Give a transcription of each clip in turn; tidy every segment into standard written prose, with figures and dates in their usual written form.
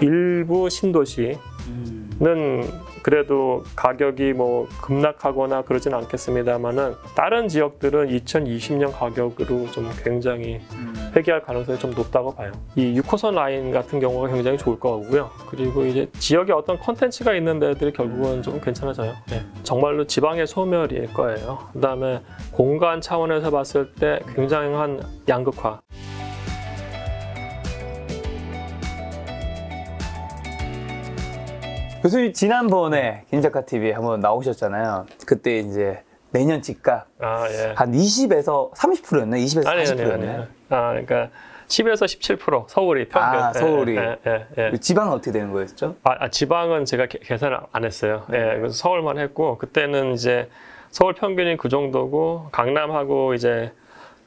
일부 신도시는 그래도 가격이 뭐 급락하거나 그러진 않겠습니다만은 다른 지역들은 2020년 가격으로 좀 굉장히 회귀할 가능성이 좀 높다고 봐요. 이 6호선 라인 같은 경우가 굉장히 좋을 거고요. 그리고 이제 지역에 어떤 컨텐츠가 있는 데들이 결국은 좀 괜찮아져요. 네. 정말로 지방의 소멸일 거예요. 그다음에 공간 차원에서 봤을 때 굉장한 양극화. 교수님 지난번에 김작가TV에 한번 나오셨잖아요. 그때 이제 내년 집값 예. 한 20에서 30%였나요? 20에서 40%였나요? 아니요. 그러니까 10에서 17% 서울이 평균. 서울이. 예. 지방은 어떻게 되는 거였죠? 지방은 제가 계산을 안 했어요. 예, 그래서 서울만 했고 그때는 이제 서울 평균이 그 정도고 강남하고 이제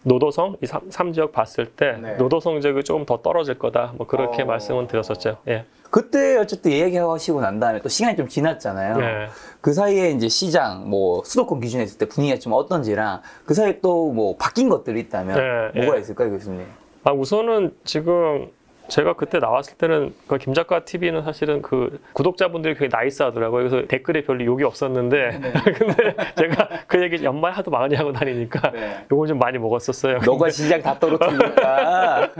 노도성 이 3지역 봤을 때 노도성 지역이 조금 더 떨어질 거다. 뭐 그렇게 말씀은 드렸었죠. 예. 그때 어쨌든 얘기하시고 난 다음에 또 시간이 좀 지났잖아요. 네. 그 사이에 이제 시장, 뭐 수도권 기준에 있을 때 분위기가 좀 어떤지랑 그 사이에 또 뭐 바뀐 것들이 있다면 뭐가 있을까요, 교수님? 우선은 지금 제가 그때 나왔을 때는 그 김작가TV는 사실은 그 구독자분들이 굉장히 나이스하더라고요. 그래서 댓글에 별로 욕이 없었는데 근데 제가 그 얘기 연말 하도 많이 하고 다니니까 욕을 좀 많이 먹었었어요. 너가 시장 다 떨어뜨리니까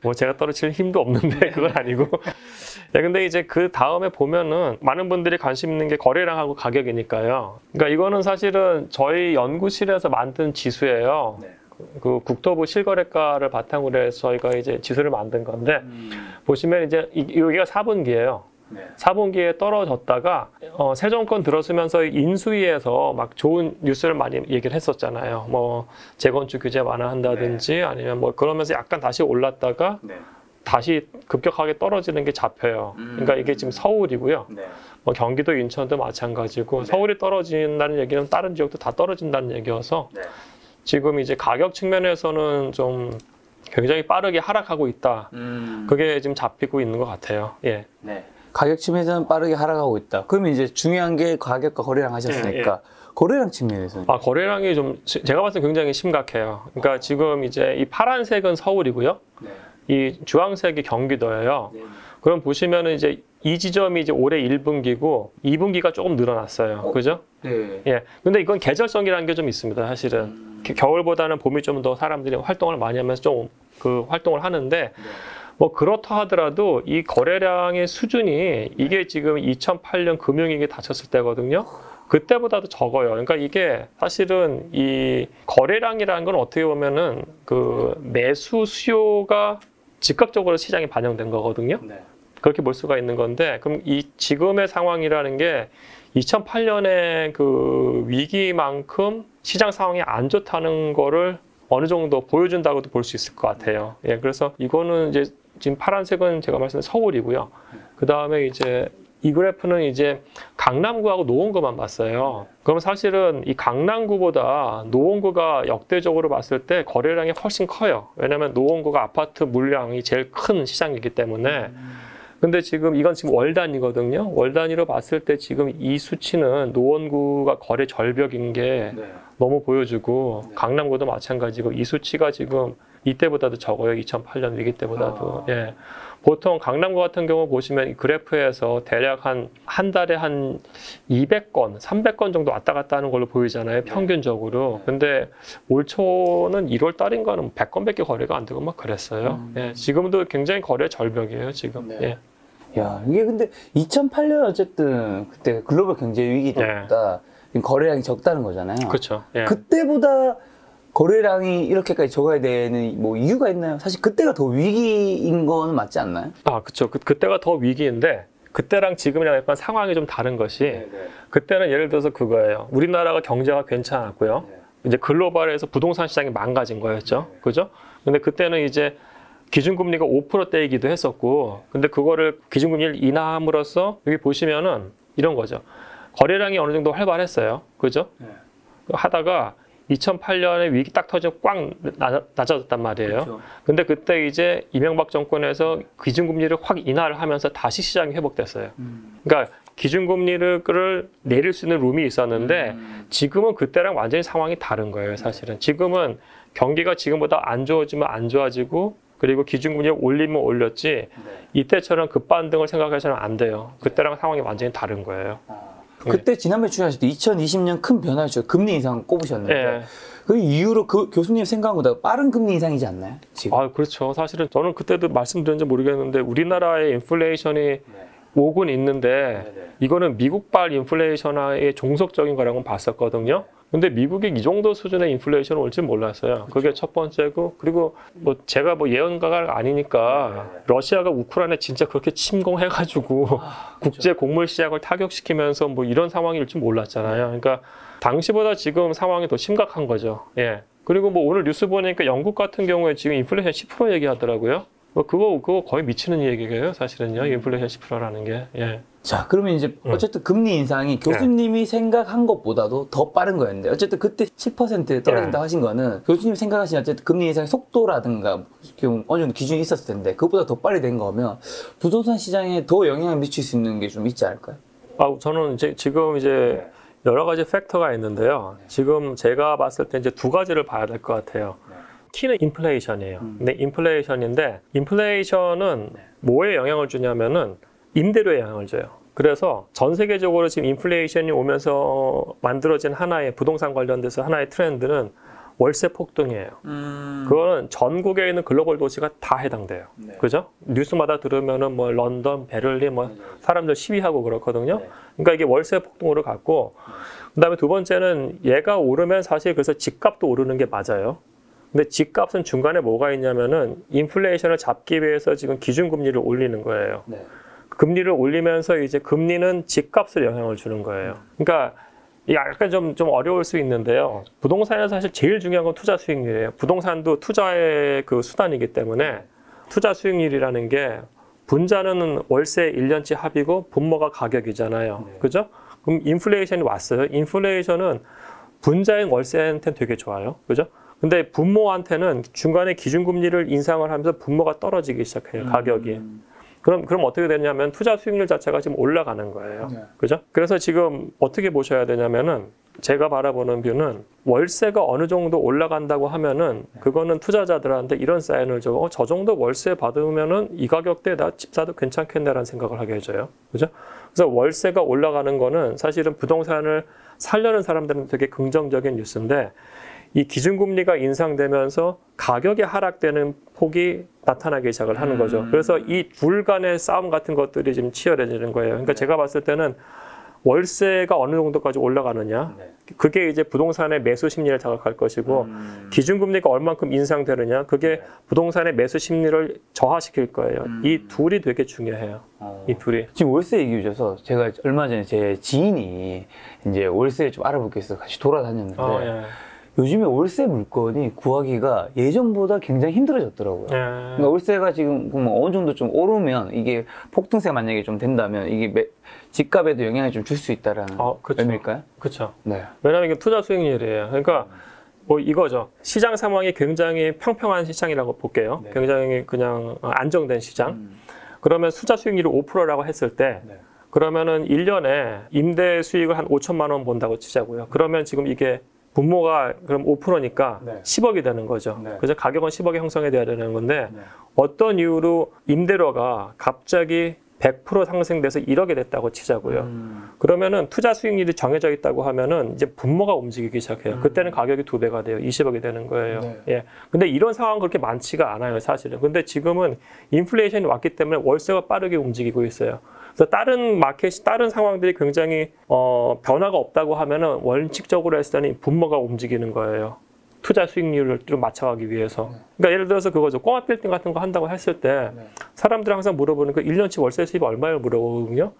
뭐 제가 떨어뜨릴 힘도 없는데 그건 아니고 근데 이제 그 다음에 보면은 많은 분들이 관심 있는 게 거래량하고 가격이니까요. 그러니까 이거는 사실은 저희 연구실에서 만든 지수예요. 그 국토부 실거래가를 바탕으로 해서 저희가 이제 지수를 만든 건데 보시면 이제 여기가 4분기예요. 4분기에 떨어졌다가 새 정권 들어서면서 인수위에서 막 좋은 뉴스를 많이 얘기를 했었잖아요. 뭐 재건축 규제 완화한다든지 아니면 뭐 그러면서 약간 다시 올랐다가 다시 급격하게 떨어지는 게 잡혀요. 그러니까 이게 지금 서울이고요. 뭐 경기도, 인천도 마찬가지고 서울이 떨어진다는 얘기는 다른 지역도 다 떨어진다는 얘기여서 지금 이제 가격 측면에서는 좀 굉장히 빠르게 하락하고 있다. 그게 지금 잡히고 있는 것 같아요. 예. 가격 측면에서는 빠르게 하락하고 있다. 그러면 이제 중요한 게 가격과 거래량 하셨으니까 거래량 측면에서는 거래량이 좀 제가 봤을 때 굉장히 심각해요. 그러니까 지금 이제 이 파란색은 서울이고요. 이 주황색이 경기도예요. 그럼 보시면은 이제 이 지점이 이제 올해 1분기고 2분기가 조금 늘어났어요. 그죠? 예. 근데 이건 계절성이라는 게 좀 있습니다. 사실은 겨울보다는 봄이 좀 더 사람들이 활동을 많이 하면서 좀 그 활동을 하는데 뭐 그렇다 하더라도 이 거래량의 수준이 이게 지금 2008년 금융위기 닥쳤을 때거든요. 그때보다도 적어요. 그러니까 이게 사실은 이 거래량이라는 건 어떻게 보면은 그 매수 수요가 즉각적으로 시장에 반영된 거거든요. 그렇게 볼 수가 있는 건데 그럼 이 지금의 상황이라는 게 2008년의 그 위기만큼 시장 상황이 안 좋다는 거를 어느 정도 보여준다고도 볼 수 있을 것 같아요. 예, 그래서 이거는 이제 지금 파란색은 제가 말씀드린 서울이고요. 그 다음에 이제 이 그래프는 이제 강남구하고 노원구만 봤어요. 그럼 사실은 이 강남구보다 노원구가 역대적으로 봤을 때 거래량이 훨씬 커요. 왜냐하면 노원구가 아파트 물량이 제일 큰 시장이기 때문에. 근데 지금 이건 지금 월 단위거든요. 월 단위로 봤을 때 지금 이 수치는 노원구가 거래 절벽인 게 너무 보여주고 강남구도 마찬가지고 이 수치가 지금 이때보다도 적어요. 2008년 위기 때보다도. 예. 보통 강남구 같은 경우 보시면 이 그래프에서 대략 한 달에 한 200건, 300건 정도 왔다 갔다 하는 걸로 보이잖아요. 평균적으로. 근데 올 초는 1월 달인가는 100건밖에 거래가 안 되고 막 그랬어요. 예. 지금도 굉장히 거래 절벽이에요, 지금. 예. 야, 이게 근데 2008년 어쨌든 그때 글로벌 경제 위기다. 거래량이 적다는 거잖아요. 그렇죠. 예. 그때보다 거래량이 이렇게까지 적어야 되는 뭐 이유가 있나요? 사실 그때가 더 위기인 거는 맞지 않나요? 그렇죠. 그때가 더 위기인데 그때랑 지금이랑 약간 상황이 좀 다른 것이 그때는 예를 들어서 그거예요. 우리나라가 경제가 괜찮았고요. 이제 글로벌에서 부동산 시장이 망가진 거였죠. 그죠? 근데 그때는 이제 기준금리가 5%대이기도 했었고 근데 그거를 기준금리를 인하함으로써 여기 보시면은 이런 거죠. 거래량이 어느 정도 활발했어요. 그죠? 하다가 2008년에 위기 딱 터지고 꽉 낮아졌단 말이에요. 그렇죠. 근데 그때 이제 이명박 정권에서 기준금리를 확 인하를 하면서 다시 시장이 회복됐어요. 그러니까 기준금리를 내릴 수 있는 룸이 있었는데 지금은 그때랑 완전히 상황이 다른 거예요. 사실은 지금은 경기가 지금보다 안 좋아지면 안 좋아지고 그리고 기준금리를 올리면 올렸지 이때처럼 급반등을 생각하시면 안 돼요. 그때랑 상황이 완전히 다른 거예요. 그때 지난번에 출연하실 때 2020년 큰 변화였죠. 금리 인상 꼽으셨는데 네. 그 이후로 그 교수님 생각보다 빠른 금리 인상이지 않나요? 지금? 아, 그렇죠. 사실은 저는 그때도 말씀드렸는지 모르겠는데 우리나라의 인플레이션이 오곤 있는데 이거는 미국발 인플레이션의 종속적인 거라고 봤었거든요. 근데 미국이 이 정도 수준의 인플레이션 올지 몰랐어요. 그게 첫 번째고, 그리고 뭐 제가 뭐 예언가가 아니니까 러시아가 우크라이나에 진짜 그렇게 침공해가지고 국제 곡물 시장을 타격시키면서 뭐 이런 상황일 줄 몰랐잖아요. 그러니까 당시보다 지금 상황이 더 심각한 거죠. 예. 그리고 뭐 오늘 뉴스 보니까 영국 같은 경우에 지금 인플레이션 10% 얘기하더라고요. 그거 거의 미치는 얘기예요, 사실은요. 인플레이션 10%라는 게. 예. 자, 그러면 이제 어쨌든 금리 인상이 교수님이 생각한 것보다도 더 빠른 거였는데 어쨌든 그때 10% 떨어진다고 하신 거는 교수님이 생각하신 어쨌든 금리 인상의 속도라든가 어느 정도 기준이 있었을 텐데 그것보다 더 빨리 된 거면 부동산 시장에 더 영향을 미칠 수 있는 게 좀 있지 않을까요? 저는 지금 여러 가지 팩터가 있는데요. 지금 제가 봤을 때 이제 두 가지를 봐야 될 것 같아요. 키는 인플레이션이에요. 근데 인플레이션은 뭐에 영향을 주냐면은 임대료에 영향을 줘요. 그래서 전 세계적으로 지금 인플레이션이 오면서 만들어진 하나의 부동산 관련돼서 하나의 트렌드는 월세 폭등이에요. 그거는 전국에 있는 글로벌 도시가 다 해당돼요. 그죠? 뉴스마다 들으면은 뭐 런던, 베를린 뭐 사람들 시위하고 그렇거든요. 그러니까 이게 월세 폭등으로 갔고, 그다음에 두 번째는 얘가 오르면 사실 그래서 집값도 오르는 게 맞아요. 근데 집값은 중간에 뭐가 있냐면은 인플레이션을 잡기 위해서 지금 기준금리를 올리는 거예요. 금리를 올리면서 이제 금리는 집값을 영향을 주는 거예요. 그러니까 약간 좀 어려울 수 있는데요. 부동산에서 사실 제일 중요한 건 투자 수익률이에요. 부동산도 투자의 그 수단이기 때문에 투자 수익률이라는 게 분자는 월세 1년치 합이고 분모가 가격이잖아요. 그죠? 그럼 인플레이션이 왔어요. 인플레이션은 분자인 월세한테는 되게 좋아요. 그죠? 근데 분모한테는 중간에 기준금리를 인상을 하면서 분모가 떨어지기 시작해요. 가격이. 그럼 어떻게 되냐면 투자 수익률 자체가 지금 올라가는 거예요. 그죠? 그래서 지금 어떻게 보셔야 되냐면은 제가 바라보는 뷰는 월세가 어느 정도 올라간다고 하면은 그거는 투자자들한테 이런 사인을 줘. 저 정도 월세 받으면은 이 가격대에 나 집 사도 괜찮겠네라는 생각을 하게 해줘요. 그죠? 그래서 월세가 올라가는 거는 사실은 부동산을 살려는 사람들은 되게 긍정적인 뉴스인데 이 기준금리가 인상되면서 가격이 하락되는 폭이 나타나기 시작을 하는 거죠. 그래서 이 둘 간의 싸움 같은 것들이 지금 치열해지는 거예요. 그러니까 제가 봤을 때는 월세가 어느 정도까지 올라가느냐, 그게 이제 부동산의 매수 심리를 자극할 것이고 기준금리가 얼만큼 인상되느냐, 그게 부동산의 매수 심리를 저하시킬 거예요. 이 둘이 되게 중요해요. 이 둘이. 지금 월세 얘기 주셔서 제가 얼마 전에 제 지인이 이제 월세를 좀 알아보기 위해서 같이 돌아다녔는데 요즘에 월세 물건이 구하기가 예전보다 굉장히 힘들어졌더라고요. 그러니까 월세가 지금 뭐 어느 정도 좀 오르면 이게 폭등세가 만약에 좀 된다면 이게 집값에도 영향을 좀 줄 수 있다라는 의미일까요? 그렇죠. 네. 왜냐하면 이게 투자 수익률이에요. 그러니까 뭐 이거죠. 시장 상황이 굉장히 평평한 시장이라고 볼게요. 굉장히 그냥 안정된 시장. 그러면 투자 수익률이 5%라고 했을 때 그러면은 1년에 임대 수익을 한 5천만 원 본다고 치자고요. 그러면 지금 이게 분모가 그럼 5%니까 10억이 되는 거죠. 그래서 가격은 10억이 형성이 돼야 되는 건데 어떤 이유로 임대료가 갑자기 100% 상승돼서 1억이 됐다고 치자고요. 그러면은 투자 수익률이 정해져 있다고 하면은 이제 분모가 움직이기 시작해요. 그때는 가격이 2배가 돼요. 20억이 되는 거예요. 예. 근데 이런 상황은 그렇게 많지가 않아요, 사실은. 근데 지금은 인플레이션이 왔기 때문에 월세가 빠르게 움직이고 있어요. 그래서 다른 상황들이 굉장히 변화가 없다고 하면은 원칙적으로 했을 때는 분모가 움직이는 거예요. 투자 수익률을 좀 맞춰가기 위해서. 그러니까 예를 들어서 그거죠. 꼬마 빌딩 같은 거 한다고 했을 때 사람들이 항상 물어보는 거 1년치 월세 수입이 얼마예요 물어보거든요.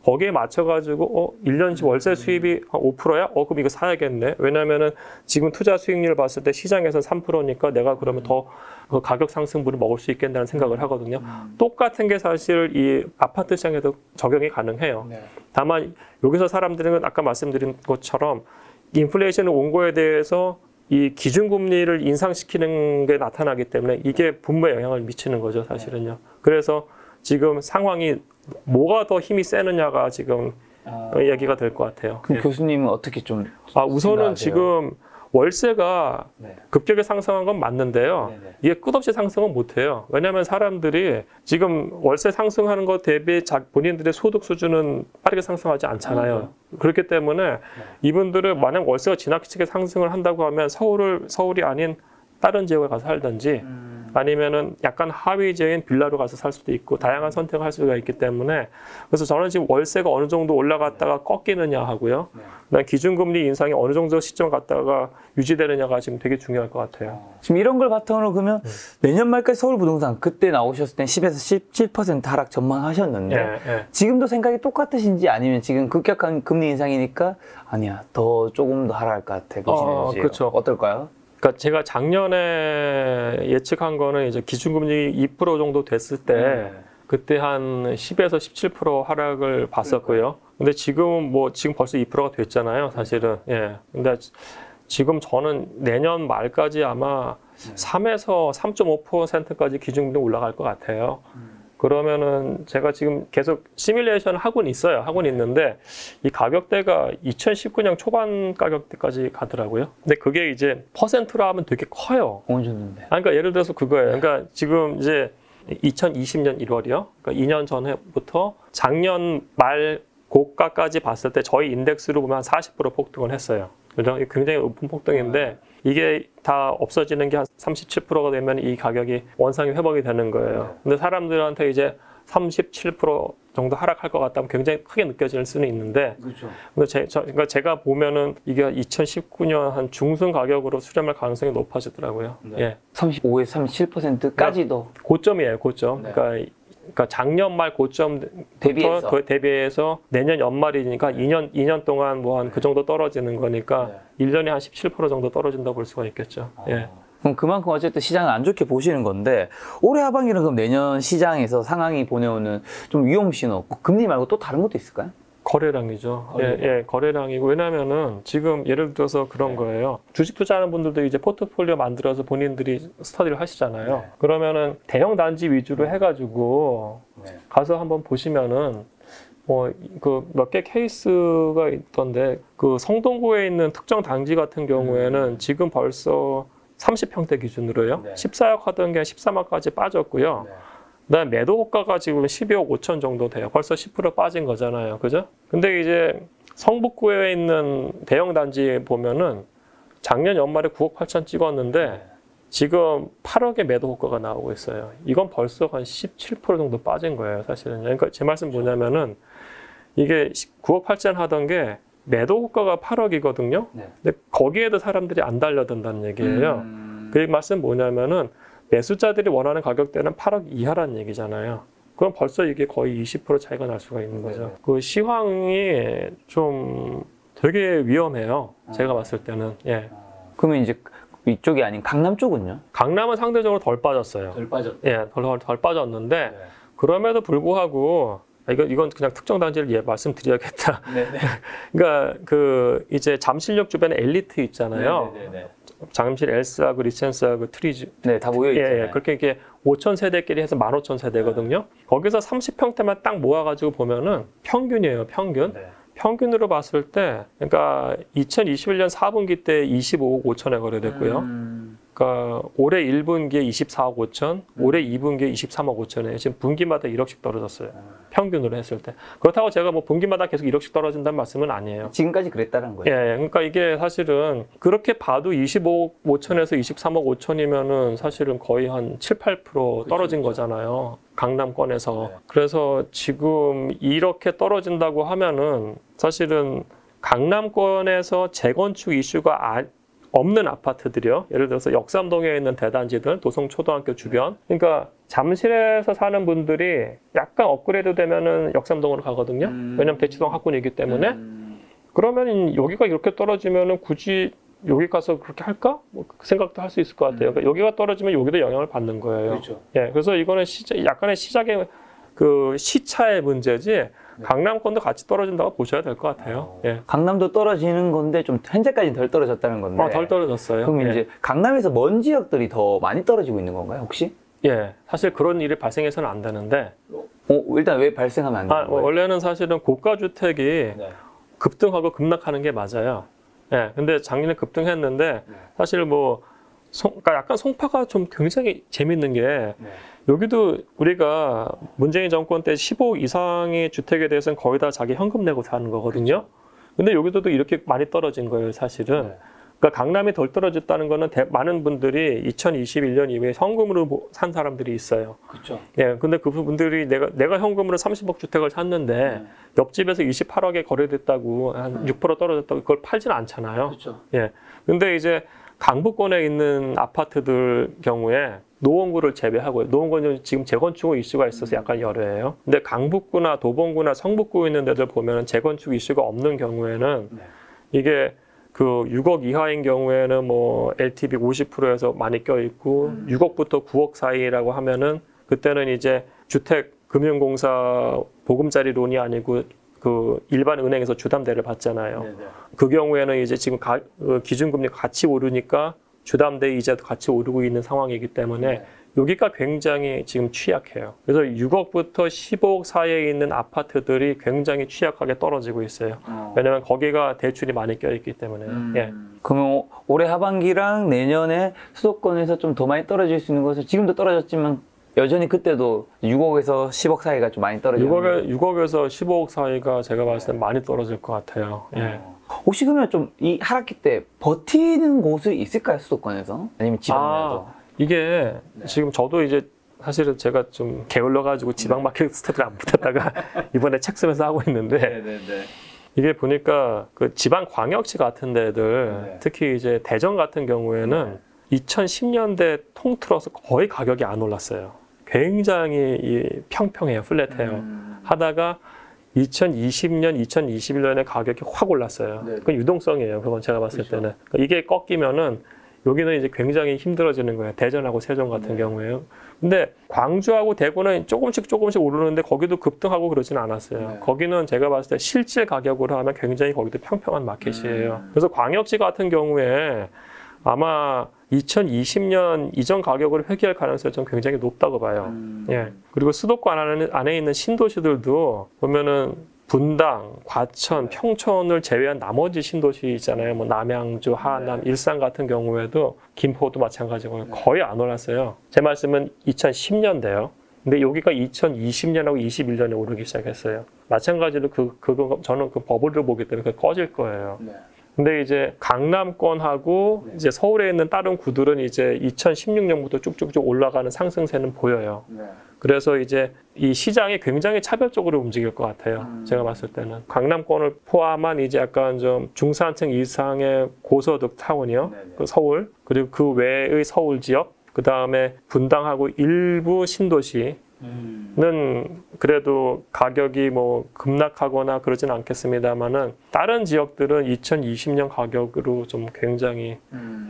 거기에 맞춰가지고 1년치 월세 수입이 5%야? 그럼 이거 사야겠네. 왜냐면은 지금 투자 수익률을 봤을 때 시장에서 3%니까 내가 그러면 더 그 가격 상승분을 먹을 수 있겠다는 생각을 하거든요. 똑같은 게 사실 이 아파트 시장에도 적용이 가능해요. 다만 여기서 사람들은 아까 말씀드린 것처럼 인플레이션이 온 거에 대해서 이 기준금리를 인상시키는 게 나타나기 때문에 이게 분모에 영향을 미치는 거죠, 사실은요. 그래서 지금 상황이 뭐가 더 힘이 세느냐가 지금 얘기가 될 것 같아요. 그럼 교수님은 어떻게 좀 우선은 지금 월세가 네. 급격히 상승한 건 맞는데요. 네네. 이게 끝없이 상승은 못해요. 왜냐하면 사람들이 지금 월세 상승하는 것 대비 본인들의 소득 수준은 빠르게 상승하지 않잖아요. 그렇기 때문에 이분들은 만약 월세가 지나치게 상승을 한다고 하면 서울이 아닌 다른 지역에 가서 살든지 아니면은 약간 하위 지역인 빌라로 가서 살 수도 있고 다양한 선택을 할 수가 있기 때문에 그래서 저는 지금 월세가 어느 정도 올라갔다가 꺾이느냐 하고요. 그다음 기준금리 인상이 어느 정도 시점 갔다가 유지되느냐가 지금 되게 중요할 것 같아요. 지금 이런 걸 바탕으로 그러면 내년 말까지 서울 부동산 그때 나오셨을 때 10에서 17% 하락 전망하셨는데 지금도 생각이 똑같으신지 아니면 지금 급격한 금리 인상이니까 아니야 더 조금 더 하락할 것 같아 보시는지 그렇죠. 어떨까요? 그러니까 제가 작년에 예측한 거는 이제 기준금리 2% 정도 됐을 때 그때 한 10에서 17% 하락을 봤었고요. 근데 지금은 지금 벌써 2%가 됐잖아요, 사실은. 예. 근데 지금 저는 내년 말까지 아마 3에서 3.5%까지 기준금리 올라갈 것 같아요. 그러면은 제가 지금 계속 시뮬레이션을 하고는 있어요. 하고는 있는데 이 가격대가 2019년 초반 가격대까지 가더라고요. 근데 그게 이제 퍼센트로 하면 되게 커요. 어느 정도인데? 그러니까 예를 들어서 그거예요. 그러니까 지금 이제 2020년 1월이요. 그러니까 2년 전부터 작년 말 고가까지 봤을 때 저희 인덱스로 보면 한 40% 폭등을 했어요. 그죠? 굉장히 높은 폭등인데 이게 다 없어지는 게 한 37%가 되면 이 가격이 원상이 회복이 되는 거예요. 근데 사람들한테 이제 37% 정도 하락할 것 같다면 굉장히 크게 느껴질 수는 있는데, 그렇죠. 근데 그러니까 제가 보면은 이게 2019년 한 중순 가격으로 수렴할 가능성이 높아지더라고요. 네. 예. 35에서 37%까지도 고점이에요, 고점. 네. 그러니까 작년 말 고점 대비해서 내년 연말이니까 2년 동안 뭐 한 그 정도 떨어지는 거니까 1년에 한 17% 정도 떨어진다고 볼 수가 있겠죠. 예. 그럼 그만큼 어쨌든 시장을 안 좋게 보시는 건데 올해 하반기는 그럼 내년 시장에서 상황이 보내오는 좀 위험 신호, 금리 말고 또 다른 것도 있을까요? 거래량이죠. 예, 거래량이고 왜냐면은 지금 예를 들어서 그런 거예요. 주식 투자하는 분들도 이제 포트폴리오 만들어서 본인들이 스터디를 하시잖아요. 그러면은 대형 단지 위주로 해가지고 가서 한번 보시면은 그 몇 개 케이스가 있던데 그 성동구에 있는 특정 단지 같은 경우에는 지금 벌써 30평대 기준으로요. 14억 하던 게 13억까지 빠졌고요. 그다음에 매도 호가가 지금 12억 5천 정도 돼요. 벌써 10% 빠진 거잖아요. 그죠? 근데 이제 성북구에 있는 대형 단지 보면은 작년 연말에 9억 8천 찍었는데 지금 8억의 매도 호가가 나오고 있어요. 이건 벌써 한 17% 정도 빠진 거예요, 사실은. 그러니까 제 말씀 뭐냐면은 이게 9억 8천 하던 게 매도 호가가 8억이거든요. 근데 거기에도 사람들이 안 달려든다는 얘기예요. 그 말씀 뭐냐면은 매수자들이 원하는 가격대는 8억 이하라는 얘기잖아요. 그럼 벌써 이게 거의 20% 차이가 날 수가 있는 거죠. 그 시황이 좀 되게 위험해요. 제가 봤을 때는. 예. 그러면 이제 이쪽이 아닌 강남 쪽은요? 강남은 상대적으로 덜 빠졌어요. 덜 빠졌다. 예, 덜 빠졌는데 그럼에도 불구하고 이건 그냥 특정 단지를 말씀드려야겠다. 그러니까 그 이제 잠실역 주변에 엘리트 있잖아요. 잠실 엘스하고 리센스하고 트리즈. 네, 다 모여 있잖아요. 예, 그렇게 이게 5천 세대끼리 해서 15,000세대거든요. 거기서 30평대만 딱 모아가지고 보면은 평균이에요, 평균. 평균으로 봤을 때, 그러니까 2021년 4분기 때 25억 5천에 거래됐고요. 그러니까 올해 1분기에 24억 5천, 올해 2분기에 23억 5천에 지금 분기마다 1억씩 떨어졌어요. 평균으로 했을 때. 그렇다고 제가 뭐 분기마다 계속 1억씩 떨어진다는 말씀은 아니에요. 지금까지 그랬다는 거예요. 예, 그러니까 이게 사실은 그렇게 봐도 25억 5천에서 23억 5천이면은 사실은 거의 한 7, 8% 떨어진 거잖아요. 강남권에서. 그래서 지금 이렇게 떨어진다고 하면은 사실은 강남권에서 재건축 이슈가 없는 아파트들이요. 예를 들어서 역삼동에 있는 대단지들, 도성초등학교 주변. 그러니까 잠실에서 사는 분들이 약간 업그레이드 되면은 역삼동으로 가거든요. 왜냐면 대치동 학군이기 때문에. 그러면 여기가 이렇게 떨어지면은 굳이 여기 가서 그렇게 할까? 그 생각도 할 수 있을 것 같아요. 그러니까 여기가 떨어지면 여기도 영향을 받는 거예요. 그렇죠. 예, 그래서 이거는 약간의 시작의 그 시차의 문제지. 강남권도 같이 떨어진다고 보셔야 될 것 같아요. 예. 강남도 떨어지는 건데 좀 현재까지는 덜 떨어졌다는 건데. 덜 떨어졌어요. 그럼 이제 강남에서 먼 지역들이 더 많이 떨어지고 있는 건가요, 혹시? 예, 사실 그런 일이 발생해서는 안 되는데. 일단 왜 발생하면 안 되는 거예요? 원래는 사실은 고가 주택이 급등하고 급락하는 게 맞아요. 예, 근데 작년에 급등했는데 사실 뭐 그러니까 약간 송파가 좀 굉장히 재밌는 게 여기도 우리가 문재인 정권 때 15억 이상의 주택에 대해서는 거의 다 자기 현금 내고 사는 거거든요. 근데 여기서도 이렇게 많이 떨어진 거예요, 사실은. 그러니까 강남이 덜 떨어졌다는 거는 많은 분들이 2021년 이후에 현금으로 산 사람들이 있어요. 그렇죠. 예, 근데 그 분들이 내가 현금으로 30억 주택을 샀는데 옆집에서 28억에 거래됐다고 한 6% 떨어졌다고 그걸 팔지는 않잖아요. 그렇죠. 예. 근데 이제 강북권에 있는 아파트들 경우에 노원구를 제외하고요. 노원구는 지금 재건축 이슈가 있어서 약간 열애예요. 근데 강북구나 도봉구나 성북구에 있는 데들 보면 재건축 이슈가 없는 경우에는 이게 그 6억 이하인 경우에는 뭐 LTV 50%에서 많이 껴있고 6억부터 9억 사이라고 하면은 그때는 이제 주택금융공사 보금자리 론이 아니고 그 일반 은행에서 주담대를 받잖아요. 네네. 그 경우에는 이제 지금 기준금리가 같이 오르니까 주담대 이자도 같이 오르고 있는 상황이기 때문에 여기가 굉장히 지금 취약해요. 그래서 6억부터 15억 사이에 있는 아파트들이 굉장히 취약하게 떨어지고 있어요. 왜냐하면 거기가 대출이 많이 껴있기 때문에. 예. 그러면 올해 하반기랑 내년에 수도권에서 좀 더 많이 떨어질 수 있는 것은 지금도 떨어졌지만 여전히 그때도 6억에서 10억 사이가 좀 많이 떨어지는 6억에서 15억 사이가 제가 봤을 때 많이 떨어질 것 같아요. 예. 혹시 그러면 좀 이 하락기 때 버티는 곳이 있을까요, 수도권에서? 아니면 지방이라도? 이게 지금 저도 이제 사실은 제가 좀 게을러가지고 지방 마켓 스터디를 안 붙였다가 이번에 책 쓰면서 하고 있는데 이게 보니까 그 지방 광역시 같은 데들 특히 이제 대전 같은 경우에는 2010년대 통틀어서 거의 가격이 안 올랐어요. 굉장히 평평해요, 플랫해요. 하다가 2020년, 2021년에 가격이 확 올랐어요. 그건 유동성이에요. 그건 제가 봤을 때는. 그러니까 이게 꺾이면은 여기는 이제 굉장히 힘들어지는 거예요. 대전하고 세종 같은 경우에요. 근데 광주하고 대구는 조금씩 오르는데 거기도 급등하고 그러지는 않았어요. 거기는 제가 봤을 때 실질 가격으로 하면 굉장히 거기도 평평한 마켓이에요. 그래서 광역시 같은 경우에 아마 2020년 이전 가격으로 회귀할 가능성이 좀 굉장히 높다고 봐요. 예. 그리고 수도권 안에 있는 신도시들도 보면은 분당, 과천, 평촌을 제외한 나머지 신도시 있잖아요. 뭐 남양주, 하남, 일산 같은 경우에도 김포도 마찬가지고 거의 안 올랐어요. 제 말씀은 2010년대요. 근데 여기가 2020년하고 21년에 오르기 시작했어요. 마찬가지로 저는 그 버블을 보기 때문에 꺼질 거예요. 근데 이제 강남권하고 이제 서울에 있는 다른 구들은 이제 2016년부터 쭉쭉쭉 올라가는 상승세는 보여요. 그래서 이제 이 시장이 굉장히 차별적으로 움직일 것 같아요. 제가 봤을 때는. 강남권을 포함한 이제 약간 좀 중산층 이상의 고소득 타운이요. 그 서울, 그리고 그 외의 서울 지역, 그 다음에 분당하고 일부 신도시, 는 그래도 가격이 뭐 급락하거나 그러진 않겠습니다만은 다른 지역들은 2020년 가격으로 좀 굉장히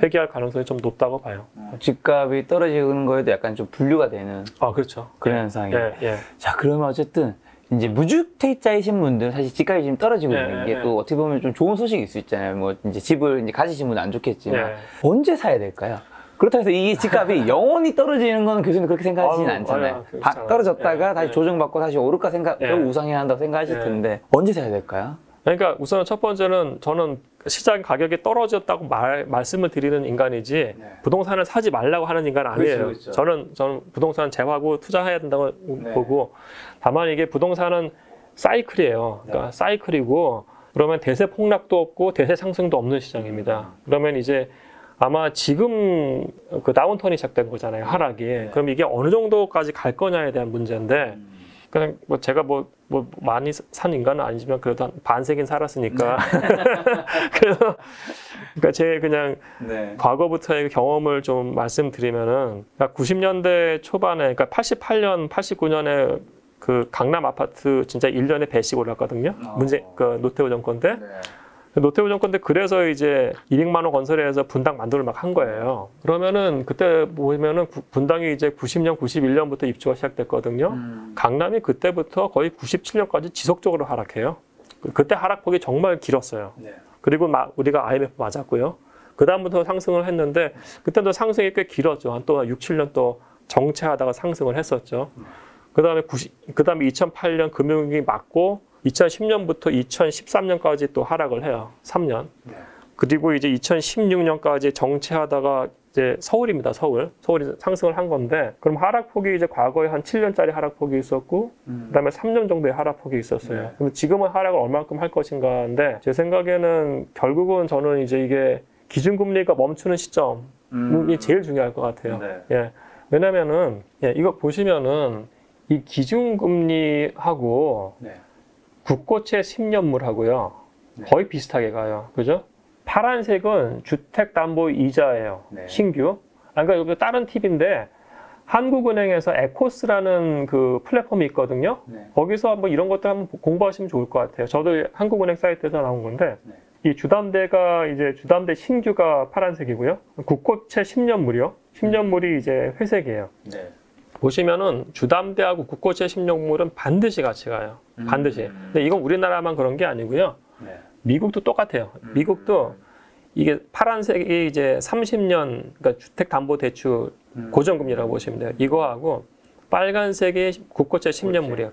회귀할 가능성이 좀 높다고 봐요. 집값이 떨어지는 거에도 약간 좀 분류가 되는 그렇죠. 그런 현상이에요. 예. 자, 그러면 어쨌든 이제 무주택자이신 분들은 사실 집값이 지금 떨어지고 있는 게 또 어떻게 보면 좀 좋은 소식일 수 있잖아요. 뭐 이제 집을 이제 가지신 분은 안 좋겠지만 언제 사야 될까요? 그렇다고 해서 이 집값이 영원히 떨어지는 건 교수님 그렇게 생각하시진 않잖아요. 떨어졌다가 다시 조정받고 다시 오를까 우상해야 한다고 생각하실 텐데 언제 사야 될까요? 그러니까 우선 첫 번째는 저는 시장 가격이 떨어졌다고 말씀을 드리는 인간이지 부동산을 사지 말라고 하는 인간은 아니에요. 그렇죠. 저는 부동산 제외하고 투자해야 된다고 보고 다만 이게 부동산은 사이클이에요. 그러니까 사이클이고 그러면 대세 폭락도 없고 대세 상승도 없는 시장입니다. 그러면 이제 아마 지금 그 다운턴이 시작된 거잖아요, 하락이. 그럼 이게 어느 정도까지 갈 거냐에 대한 문제인데, 그냥 뭐 제가 뭐 많이 산 인간은 아니지만 그래도 한 반세긴 살았으니까. 그래서 그러니까 제 그냥 과거부터의 경험을 좀 말씀드리면은, 그러니까 90년대 초반에, 그러니까 88년, 89년에 그 강남 아파트 진짜 1년에 배씩 올랐거든요. 그 노태우 정권 때. 노태우 정권 때 그래서 이제 200만 원 건설회에서 분당 만들을 막 한 거예요. 그러면은 그때 보면은 분당이 이제 90년, 91년부터 입주가 시작됐거든요. 강남이 그때부터 거의 97년까지 지속적으로 하락해요. 그때 하락폭이 정말 길었어요. 그리고 우리가 IMF 맞았고요. 그 다음부터 상승을 했는데 그때도 상승이 꽤 길었죠. 한 또 6, 7년 또 정체하다가 상승을 했었죠. 그 다음에 2008년 금융위기 맞고 2010년부터 2013년까지 또 하락을 해요. 3년. 그리고 이제 2016년까지 정체하다가 이제 서울입니다. 서울이 상승을 한 건데, 그럼 하락폭이 이제 과거에 한 7년짜리 하락폭이 있었고, 그다음에 3년 정도의 하락폭이 있었어요. 네. 그럼 지금은 하락을 얼마만큼 할 것인가인데, 제 생각에는 결국은 저는 이제 이게 기준금리가 멈추는 시점이 제일 중요할 것 같아요. 네. 예. 왜냐면은, 예, 이거 보시면은 이 기준금리하고 네. 국고채 10년물하고요. 네. 거의 비슷하게 가요. 그죠? 파란색은 주택담보이자예요. 네. 신규. 그러니까 여기 다른 팁인데 한국은행에서 에코스라는 그 플랫폼이 있거든요. 네. 거기서 한번 이런 것들 한번 공부하시면 좋을 것 같아요. 저도 한국은행 사이트에서 나온 건데 네. 이 주담대 신규가 파란색이고요. 국고채 10년물이요. 10년물이 이제 회색이에요. 네. 보시면은 주담대하고 국고채 10년물은 반드시 같이 가요. 반드시. 근데 이건 우리나라만 그런 게 아니고요. 네. 미국도 똑같아요. 미국도 이게 파란색이 이제 30년, 그러니까 주택담보대출 고정금리라고 보시면 돼요. 이거하고 빨간색이 국고채 10년물이에요.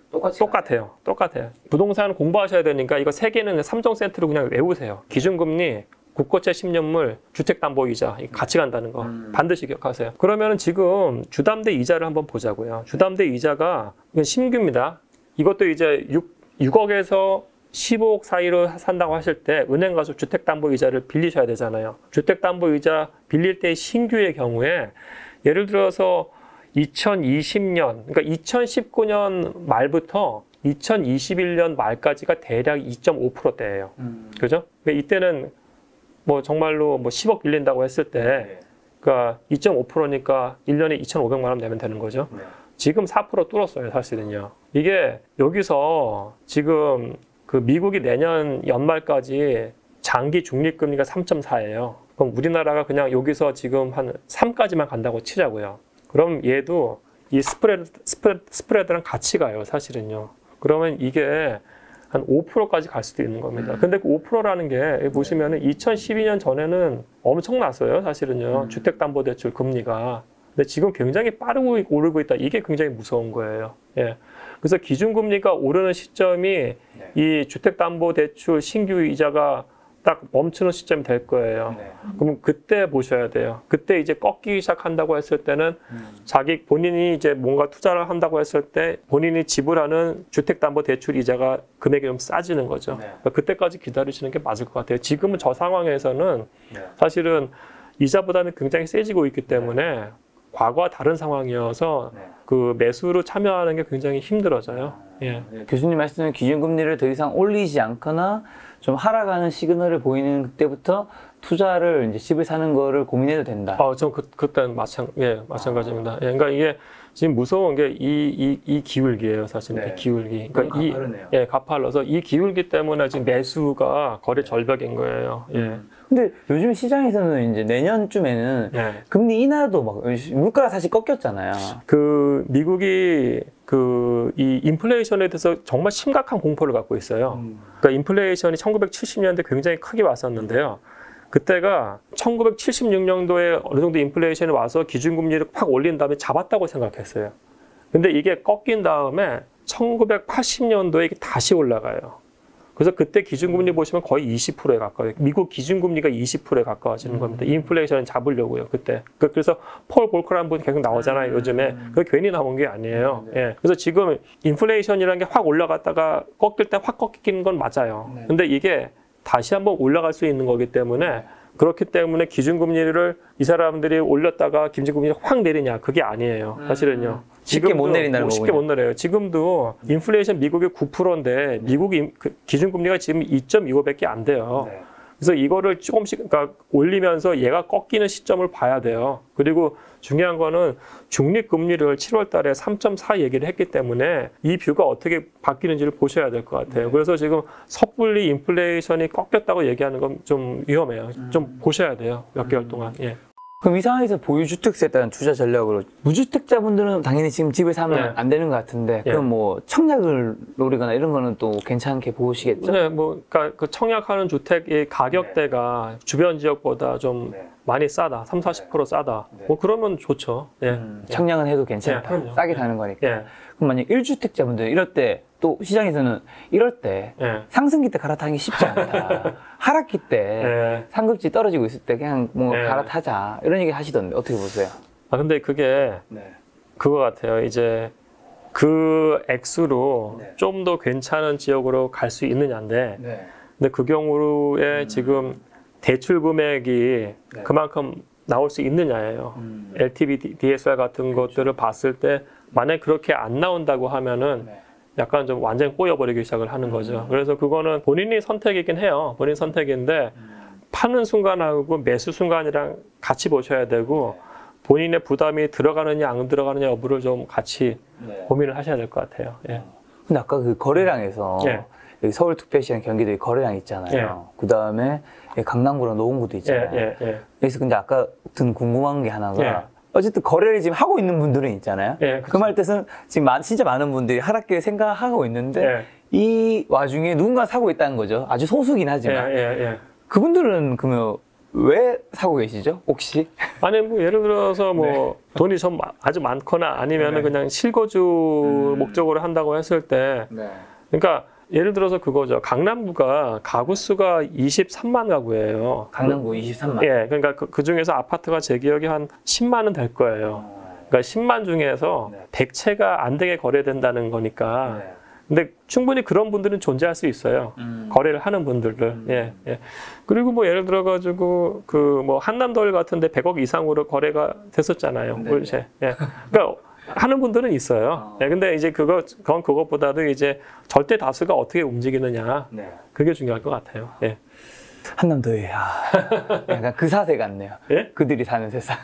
똑같아요. 부동산 공부하셔야 되니까 이거 세 개는 삼성센트로 그냥 외우세요. 기준금리, 국고채 10년물, 주택담보이자 같이 간다는 거 반드시 기억하세요. 그러면 지금 주담대 이자를 한번 보자고요. 주담대 이자가 이건 신규입니다. 이것도 이제 6억에서 15억 사이로 산다고 하실 때 은행 가서 주택담보이자를 빌리셔야 되잖아요. 주택담보이자 빌릴 때 신규의 경우에 예를 들어서 2020년, 그러니까 2019년 말부터 2021년 말까지가 대략 2.5%대예요. 그죠? 그러니까 이때는 뭐 정말로 뭐 10억 빌린다고 했을 때, 그러니까 2.5%니까 1년에 2,500만 원 내면 되는 거죠. 지금 4% 뚫었어요, 사실은요. 이게 여기서 지금 그 미국이 내년 연말까지 장기 중립금리가 3.4예요. 그럼 우리나라가 그냥 여기서 지금 한 3까지만 간다고 치자고요. 그럼 얘도 이 스프레드랑 같이 가요, 사실은요. 그러면 이게 한 5%까지 갈 수도 있는 겁니다. 근데 그 5%라는 게 보시면은 2012년 전에는 엄청났어요, 사실은요. 주택담보대출 금리가. 근데 지금 굉장히 빠르고 오르고 있다. 이게 굉장히 무서운 거예요. 예. 그래서 기준금리가 오르는 시점이 이 주택담보대출 신규 이자가 딱 멈추는 시점이 될 거예요. 그러면 그때 보셔야 돼요. 그때 이제 꺾이기 시작한다고 했을 때는 본인이 이제 뭔가 투자를 한다고 했을 때 본인이 지불하는 주택담보대출 이자가 금액이 좀 싸지는 거죠. 그러니까 그때까지 기다리시는 게 맞을 것 같아요. 지금은 저 상황에서는 사실은 이자 부담이 굉장히 세지고 있기 때문에 과거와 다른 상황이어서 그 매수로 참여하는 게 굉장히 힘들어져요. 예. 교수님 말씀은 기준금리를 더 이상 올리지 않거나 좀 하락하는 시그널을 보이는 그때부터 투자를 이제 집을 사는 거를 고민해도 된다. 전 그때는 마찬가지입니다. 예, 그러니까 이게 지금 무서운 게 이 기울기예요, 사실. 이 기울기. 그러니까 가파르서 이 기울기 때문에 지금 매수가 거래 절벽인 거예요. 예. 근데 요즘 시장에서는 이제 내년쯤에는 금리 인하도 막 물가가 사실 꺾였잖아요. 그 미국이 이 인플레이션에 대해서 정말 심각한 공포를 갖고 있어요. 그러니까 인플레이션이 1970년대 굉장히 크게 왔었는데요. 그때가 1976년도에 어느 정도 인플레이션이 와서 기준금리를 확 올린 다음에 잡았다고 생각했어요. 근데 이게 꺾인 다음에 1980년도에 이게 다시 올라가요. 그래서 그때 기준금리 보시면 거의 20%에 가까워요. 미국 기준금리가 20%에 가까워지는 겁니다. 인플레이션을 잡으려고요, 그때. 그래서 폴 볼커라는 분이 계속 나오잖아요, 요즘에. 그게 괜히 나온 게 아니에요. 예. 그래서 지금 인플레이션이라는 게 확 올라갔다가 꺾일 때 확 꺾이는 건 맞아요. 근데 이게 다시 한번 올라갈 수 있는 거기 때문에 그렇기 때문에 기준금리를 이 사람들이 올렸다가 기준금리를 확 내리냐, 그게 아니에요, 사실은요. 쉽게 못 내린다는 거군요. 쉽게 못 내려요. 지금도 인플레이션 미국이 9%인데 미국이 기준금리가 지금 2.25밖에 안 돼요. 그래서 이거를 조금씩 그러니까 올리면서 얘가 꺾이는 시점을 봐야 돼요. 그리고 중요한 거는 중립금리를 7월 달에 3.4 얘기를 했기 때문에 이 뷰가 어떻게 바뀌는지를 보셔야 될 것 같아요. 그래서 지금 섣불리 인플레이션이 꺾였다고 얘기하는 건 좀 위험해요. 좀 보셔야 돼요. 몇 개월 동안. 예. 그럼 이 상황에서 보유주택수에 따른 투자 전략으로 무주택자분들은 당연히 지금 집을 사면 안 되는 것 같은데 그럼 뭐 청약을 노리거나 이런 거는 또 괜찮게 보시겠죠? 네, 뭐 그러니까 그 청약하는 주택의 가격대가 주변 지역보다 좀 많이 싸다, 30-40% 싸다. 뭐 그러면 좋죠. 예. 청약은 해도 괜찮다. 싸게 사는 거니까. 그럼 만약 1주택자분들 이럴 때 또 시장에서는 이럴 때 예. 상승기 때 갈아타기 쉽지 않다. 하락기 때 예. 상급지 떨어지고 있을 때 그냥 뭐 예. 갈아타자 이런 얘기 하시던데 어떻게 보세요? 아 근데 그게 그거 같아요. 이제 그 액수로 네. 좀 더 괜찮은 지역으로 갈 수 있느냐인데, 네. 근데 그 경우에 지금 대출 금액이 네. 그만큼 나올 수 있느냐예요. LTV, DSR 같은 것들을 봤을 때 만약 그렇게 안 나온다고 하면은 네. 약간 좀 완전히 꼬여버리기 시작을 하는 거죠. 그래서 그거는 본인이 선택이긴 해요. 본인 선택인데 파는 순간하고 매수 순간이랑 같이 보셔야 되고 본인의 부담이 들어가느냐 안 들어가느냐 여부를 좀 같이 고민을 하셔야 될 것 같아요. 예. 근데 아까 그 거래량에서 예. 여기 서울특별시랑 경기도에 거래량 있잖아요. 그 다음에 강남구랑 노원구도 있잖아요. 예, 예, 예. 여기서 근데 아까 든 궁금한 게 하나가 예. 어쨌든 거래를 지금 하고 있는 분들은 있잖아요. 예, 그 말 뜻은 지금 진짜 많은 분들이 하락기를 생각하고 있는데 예. 이 와중에 누군가 사고 있다는 거죠. 아주 소수긴 하지만 예, 예, 예. 그분들은 그러면 왜 사고 계시죠? 혹시? 아니 뭐 예를 들어서 뭐 돈이 좀 아주 많거나 아니면은 그냥 실거주 목적으로 한다고 했을 때 그러니까 예를 들어서 그거죠. 강남구가 가구 수가 23만 가구예요. 강남구 23만. 예, 그러니까 그 중에서 아파트가 제 기억에 한 10만은 될 거예요. 그러니까 10만 중에서 100채가 안 되게 거래된다는 거니까. 근데 충분히 그런 분들은 존재할 수 있어요. 거래를 하는 분들을. 예, 예. 그리고 뭐 예를 들어 가지고 그 뭐 한남더일 같은데 100억 이상으로 거래가 됐었잖아요. 올해. 예. 그러니까 하는 분들은 있어요. 예, 근데 이제 그건 그것보다도 이제 절대 다수가 어떻게 움직이느냐. 그게 중요할 것 같아요. 예. 한남더위. 약간 그 사세 같네요. 예? 그들이 사는 세상.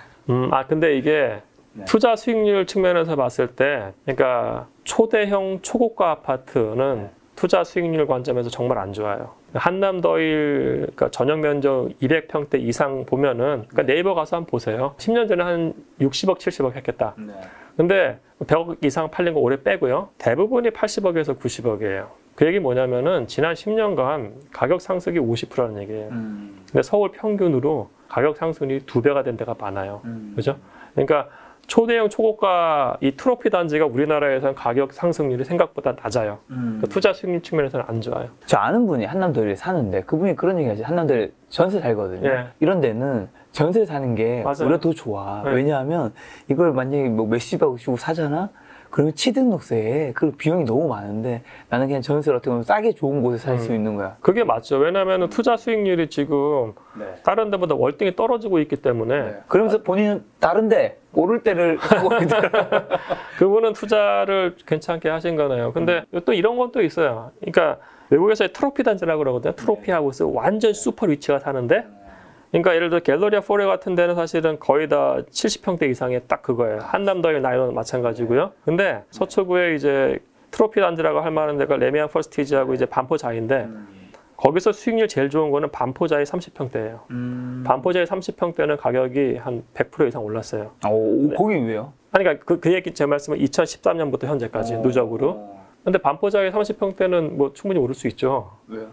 근데 이게 투자 수익률 측면에서 봤을 때, 그러니까 초대형 초고가 아파트는 투자 수익률 관점에서 정말 안 좋아요. 한남더일 그러니까 전용 면적 200평대 이상 보면은 그러니까 네이버 가서 한번 보세요. 10년 전에 한 60억, 70억 했겠다. 근데 100억 이상 팔린 거 올해 빼고요. 대부분이 80억에서 90억이에요. 그 얘기 뭐냐면은 지난 10년간 가격 상승이 50%라는 얘기예요. 근데 서울 평균으로 가격 상승이 2배가 된 데가 많아요. 그죠? 그러니까 초대형 초고가 이 트로피 단지가 우리나라에서는 가격 상승률이 생각보다 낮아요. 그러니까 투자 수익률 측면에서는 안 좋아요. 저 아는 분이 한남더위에 사는데 그분이 그런 얘기 하죠. 한남더위 전세 살거든요. 예. 이런 데는 전세 사는 게 맞아요. 오히려 더 좋아. 네. 왜냐하면 이걸 만약에 뭐 몇십억 주고 사잖아? 그러면 취등록세에 그 비용이 너무 많은데 나는 그냥 전세를 어떻게 보면 싸게 좋은 곳에 살 수 있는 거야. 그게 맞죠. 왜냐하면 투자 수익률이 지금 다른 데보다 월등히 떨어지고 있기 때문에 그러면서 본인은 다른데 오를 때를 하고 있더라고요. 그분은 투자를 괜찮게 하신 거네요. 근데 또 이런 건 또 있어요. 그러니까 외국에서 트로피 단지라고 그러거든요. 트로피 하우스 완전 슈퍼 위치가 사는데 그러니까 예를 들어 갤러리아 포레 같은 데는 사실은 거의 다 70평대 이상의 딱 그거예요. 한남더일 나이는 마찬가지고요. 근데 서초구에 이제 트로피 단지라고 할 만한 데가 레미안 퍼스티지하고 이제 반포자이인데 거기서 수익률 제일 좋은 거는 반포자이 30평대예요. 반포자이 30평대는 가격이 한 100% 이상 올랐어요. 거기 왜요? 아니 그러니까 그 얘기 제 말씀은 2013년부터 현재까지 누적으로. 근데 반포자이 30평대는 뭐 충분히 오를 수 있죠. 왜요?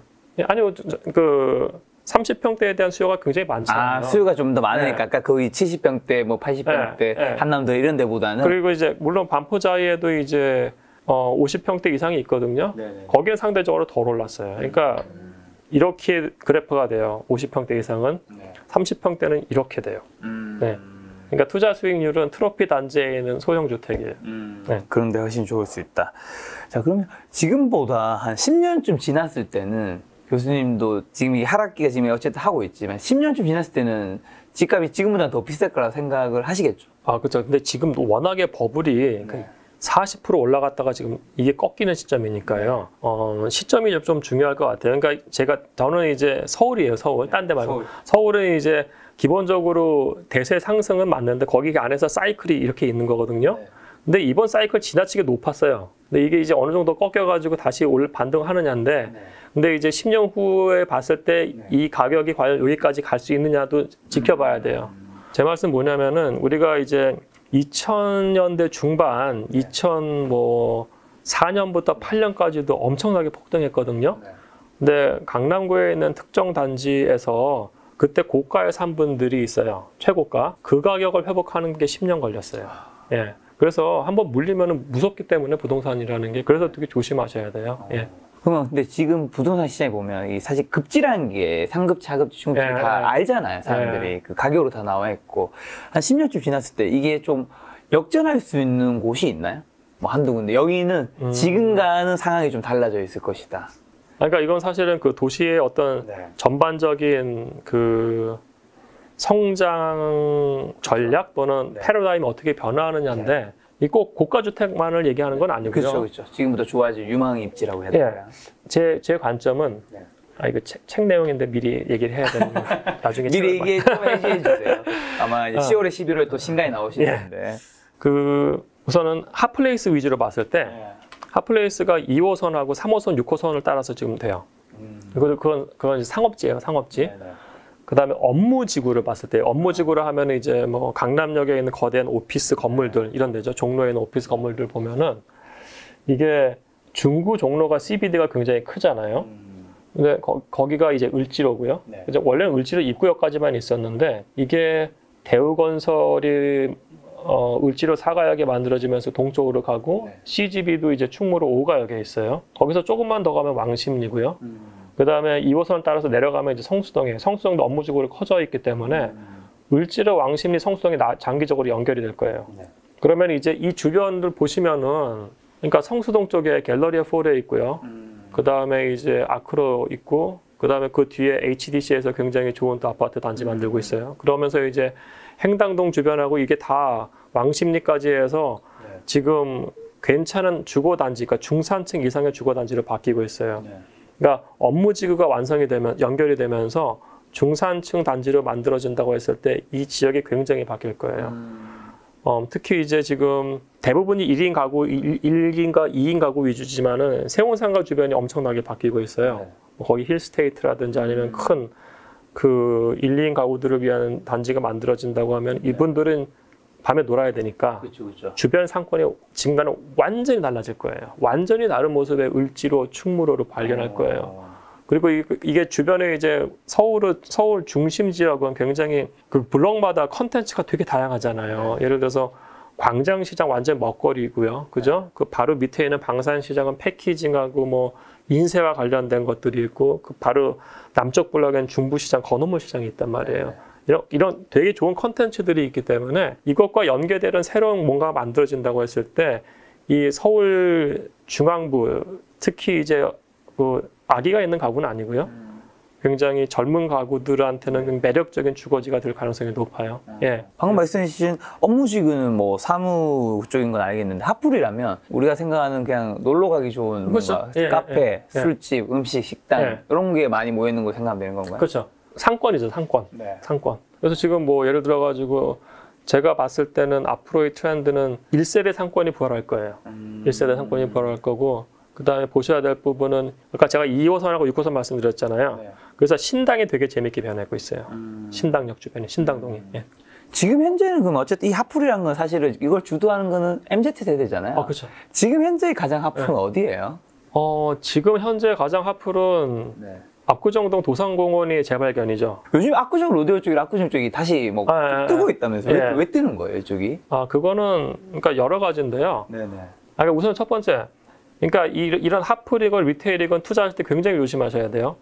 아니요, 그 30평대에 대한 수요가 굉장히 많잖아요. 수요가 좀 더 많으니까 네. 아까 거의 70평대, 뭐 80평대, 네. 한남도 이런 데보다는 그리고 이제 물론 반포자이에도 이제 50평대 이상이 있거든요. 거기는 상대적으로 덜 올랐어요. 그러니까 이렇게 그래프가 돼요. 50평대 이상은 30평대는 이렇게 돼요. 네. 그러니까 투자 수익률은 트로피 단지에 있는 소형 주택이에요. 네. 그런데 훨씬 좋을 수 있다. 자, 그러면 지금보다 한 10년쯤 지났을 때는 교수님도 지금 이 하락기가 지금 어쨌든 하고 있지만 10년쯤 지났을 때는 집값이 지금보다 더 비쌀 거라 생각을 하시겠죠. 아, 그렇죠. 근데 지금 워낙에 버블이 40% 올라갔다가 지금 이게 꺾이는 시점이니까요. 시점이 좀 중요할 것 같아요. 그러니까 저는 이제 서울이에요, 서울. 딴 데 말고. 서울은 이제 기본적으로 대세 상승은 맞는데 거기 안에서 사이클이 이렇게 있는 거거든요. 근데 이번 사이클 지나치게 높았어요. 근데 이게 이제 어느 정도 꺾여가지고 다시 반등하느냐인데, 근데 이제 10년 후에 봤을 때 이 가격이 과연 여기까지 갈 수 있느냐도 지켜봐야 돼요. 제 말씀 뭐냐면은 우리가 이제 2000년대 중반, 2004년부터 8년까지도 엄청나게 폭등했거든요. 근데 강남구에 있는 특정 단지에서 그때 고가에 산 분들이 있어요. 최고가. 그 가격을 회복하는 게 10년 걸렸어요. 예. 그래서 한번 물리면 무섭기 때문에 부동산이라는 게 그래서 되게 조심하셔야 돼요. 예. 그러면 근데 지금 부동산 시장에 보면 이 사실 급질한 게 상급, 차급, 중급 예. 다 알잖아요. 사람들이 예. 그 가격으로 다 나와 있고 한 10년쯤 지났을 때 이게 좀 역전할 수 있는 곳이 있나요? 뭐 한두 군데 여기는 지금과는 상황이 좀 달라져 있을 것이다. 그러니까 이건 사실은 그 도시의 어떤 네. 전반적인 그 성장 전략 또는 네. 패러다임이 어떻게 변화하느냐인데 이 꼭 고가주택만을 얘기하는 건 아니고요. 그렇죠, 그렇죠. 지금부터 좋아질 유망 입지라고 해야 될까요? 제 관점은 네. 이거 책 내용인데 미리 얘기를 해야 되는 거 나중에 미리 얘기 좀 해주세요. 아마 이제 10월에 11월에 또 신간이 예. 나오시는데. 그 우선은 핫플레이스 위주로 봤을 때 네. 핫플레이스가 2호선하고 3호선, 6호선을 따라서 지금 돼요. 그건 상업지예요, 상업지. 네, 네. 그다음에 업무지구를 봤을 때 업무지구를 하면 이제 뭐 강남역에 있는 거대한 오피스 건물들 이런 데죠. 종로에 있는 오피스 건물들 보면은 이게 중구 종로가 CBD가 굉장히 크잖아요. 근데 거기가 이제 을지로고요. 네. 이제 원래는 을지로 입구역까지만 있었는데 이게 대우건설이 을지로 사가역에 만들어지면서 동쪽으로 가고 네. CGV도 이제 충무로 5가역에 있어요. 거기서 조금만 더 가면 왕십리고요. 그 다음에 2호선을 따라서 내려가면 이제 성수동이에요. 성수동도 업무지구로 커져 있기 때문에 을지로, 왕십리, 성수동이 장기적으로 연결이 될 거예요. 네. 그러면 이제 이 주변을 보시면은 그러니까 성수동 쪽에 갤러리아 4에 있고요. 그 다음에 이제 아크로 있고 그 다음에 그 뒤에 HDC에서 굉장히 좋은 또 아파트 단지 만들고 있어요. 그러면서 이제 행당동 주변하고 이게 다 왕십리까지 해서 네. 지금 괜찮은 주거단지, 그러니까 중산층 이상의 주거단지로 바뀌고 있어요. 네. 그러니까 업무지구가 완성이 되면 연결이 되면서 중산층 단지로 만들어진다고 했을 때 이 지역이 굉장히 바뀔 거예요. 특히 이제 지금 대부분이 1인 가구, 1인가 2인 가구 위주지만은 세운상가 주변이 엄청나게 바뀌고 있어요. 네. 거기 힐스테이트라든지 아니면 큰 그 1, 2인 가구들을 위한 단지가 만들어진다고 하면 이분들은 밤에 놀아야 되니까 그렇죠, 그렇죠. 주변 상권이 지금과는 완전히 달라질 거예요. 완전히 다른 모습의 을지로, 충무로를 발견할 거예요. 그리고 이게 주변에 이제 서울 중심 지역은 굉장히 그 블록마다 컨텐츠가 되게 다양하잖아요. 예를 들어서 광장시장 완전 먹거리고요. 그죠? 그 바로 밑에 있는 방산시장은 패키징하고 뭐 인쇄와 관련된 것들이 있고 그 바로 남쪽 블록엔 중부시장, 건어물 시장이 있단 말이에요. 이런 되게 좋은 컨텐츠들이 있기 때문에 이것과 연계되는 새로운 뭔가가 만들어진다고 했을 때 이 서울 중앙부 특히 이제 그 아기가 있는 가구는 아니고요. 굉장히 젊은 가구들한테는 매력적인 주거지가 될 가능성이 높아요. 예. 방금 말씀해 주신 업무지구는 뭐 사무 쪽인 건 알겠는데 핫플이라면 우리가 생각하는 그냥 놀러 가기 좋은 그렇죠. 뭔가 예, 카페, 예, 예. 술집, 음식, 식당 예. 이런 게 많이 모여 있는 거 생각하면 되는 건가요? 그렇죠. 상권이죠, 상권. 네. 상권. 그래서 지금 뭐 예를 들어가지고 제가 봤을 때는 앞으로의 트렌드는 1세대 상권이 부활할 거예요. 1세대 상권이 부활할 거고 그 다음에 보셔야 될 부분은 그러니까 제가 2호선하고 6호선 말씀드렸잖아요. 네. 그래서 신당이 되게 재밌게 변하고 있어요. 신당역 주변에 신당동이. 예. 지금 현재는 그럼 어쨌든 이 핫플이라는 건 사실은 이걸 주도하는 거는 MZ 세대잖아요. 그렇죠. 지금 현재 가장 핫플은 네. 어디예요? 지금 현재 가장 핫플은 네. 압구정동 도산공원이 재발견이죠. 요즘 압구정 로데오 쪽이 압구정 쪽이 다시 뭐 뜨고 있다면서요? 예. 왜 뜨는 거예요, 이쪽이? 그거는 그러니까 여러 가지인데요. 네네. 그러니까 우선 첫 번째, 그러니까 이런 핫플이건 리테일이건 투자할 때 굉장히 조심하셔야 돼요.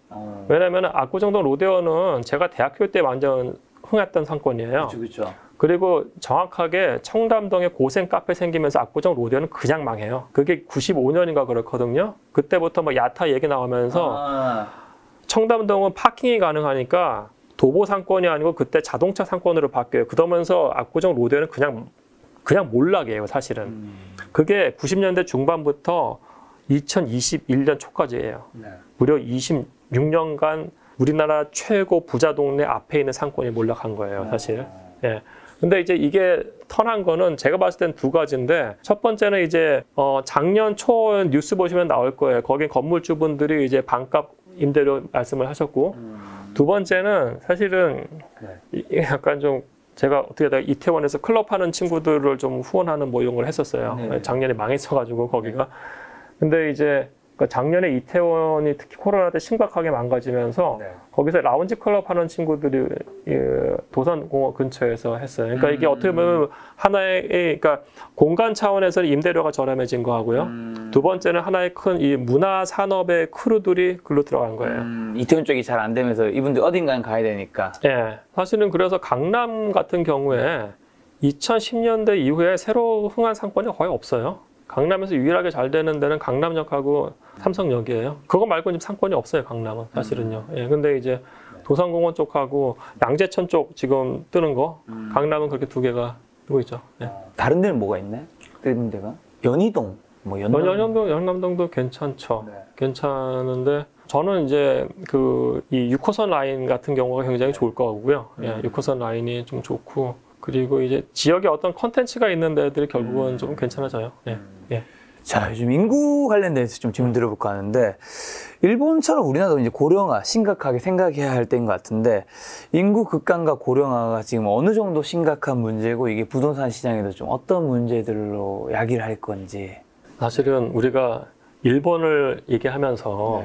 왜냐하면 압구정동 로데오는 제가 대학교 때 완전 흥했던 상권이에요. 그렇죠. 그리고 정확하게 청담동에 고생 카페 생기면서 압구정 로데오는 그냥 망해요. 그게 95년인가 그렇거든요. 그때부터 뭐 야타 얘기 나오면서 청담동은 파킹이 가능하니까 도보 상권이 아니고 그때 자동차 상권으로 바뀌어요. 그러면서 압구정 로데오는 그냥 몰락이에요, 사실은. 그게 90년대 중반부터 2021년 초까지예요. 네. 무려 26년간 우리나라 최고 부자 동네 앞에 있는 상권이 몰락한 거예요, 사실. 예. 근데 이제 이게 턴한 거는 제가 봤을 땐 두 가지인데 첫 번째는 이제 작년 초 뉴스 보시면 나올 거예요. 거기 건물주분들이 이제 반값 임대료 말씀을 하셨고 두 번째는 사실은 이게 약간 좀 제가 어떻게 하다가 이태원에서 클럽 하는 친구들을 좀 후원하는 모형을 했었어요. 네네. 작년에 망했어가지고 거기가. 근데 이제 그러니까 작년에 이태원이 특히 코로나 때 심각하게 망가지면서 거기서 라운지 클럽 하는 친구들이 도산공원 근처에서 했어요. 그러니까 이게 어떻게 보면 하나의 그러니까 공간 차원에서 임대료가 저렴해진 거 하고요. 두 번째는 하나의 큰 이 문화 산업의 크루들이 글로 들어간 거예요. 이태원 쪽이 잘 안 되면서 이분들 어딘가는 가야 되니까. 예, 사실은 그래서 강남 같은 경우에 2010년대 이후에 새로 흥한 상권이 거의 없어요. 강남에서 유일하게 잘 되는 데는 강남역하고 삼성역이에요. 그거 말고는 상권이 없어요, 강남은 사실은요. 예, 근데 이제 도산공원 쪽하고 양재천 쪽 지금 뜨는 거, 강남은 그렇게 두 개가 뜨고 있죠. 예. 다른 데는 뭐가 있나요? 뜨는 데가? 연희동, 뭐 연남동도 괜찮죠. 괜찮은데 저는 이제 이 6호선 라인 같은 경우가 굉장히 좋을 것 같고요. 예, 6호선 라인이 좀 좋고. 그리고 이제 지역에 어떤 컨텐츠가 있는 데들이 결국은 좀 괜찮아져요. 예. 예. 자, 요즘 인구 관련돼서 좀 질문 드려볼까 하는데, 일본처럼 우리나라도 이제 고령화 심각하게 생각해야 할 때인 것 같은데, 인구 급감과 고령화가 지금 어느 정도 심각한 문제고, 이게 부동산 시장에도 좀 어떤 문제들로 야기를 할 건지. 사실은 우리가 일본을 얘기하면서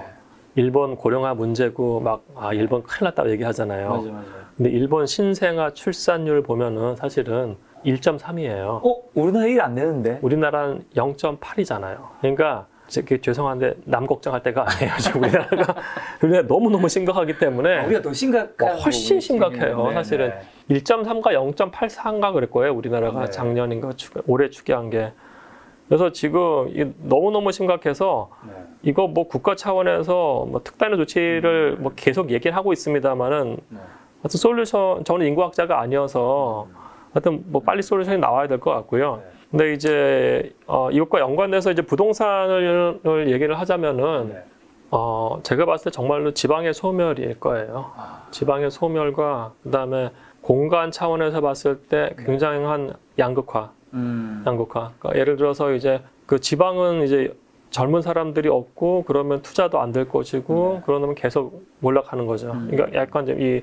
일본 고령화 문제고 막 일본 큰일 났다고 얘기하잖아요. 맞아요. 근데 일본 신생아 출산율 보면은 사실은 1.3이에요. 우리나라 1 안 되는데? 우리나라는 0.8이잖아요. 그러니까 죄송한데 남 걱정할 때가 아니에요. 지금 우리나라가 너무너무 심각하기 때문에 우리가 더 심각한 훨씬 심각해요. 사실은 1.3가 0.84인가 그럴 거예요. 우리나라가 작년인가 올해 추계한 게. 그래서 지금 너무너무 심각해서 이거 뭐 국가 차원에서 뭐 특단의 조치를 뭐 계속 얘기를 하고 있습니다만은 하여튼 솔루션, 저는 인구학자가 아니어서 하여튼 뭐 빨리 솔루션이 나와야 될 것 같고요. 근데 이제 이것과 연관돼서 이제 부동산을 얘기를 하자면은 제가 봤을 때 정말로 지방의 소멸일 거예요. 지방의 소멸과 그다음에 공간 차원에서 봤을 때 굉장한 양극화. 그러니까 예를 들어서 이제 그 지방은 이제 젊은 사람들이 없고 그러면 투자도 안 될 것이고 그러면 계속 몰락하는 거죠. 그러니까 약간 좀 이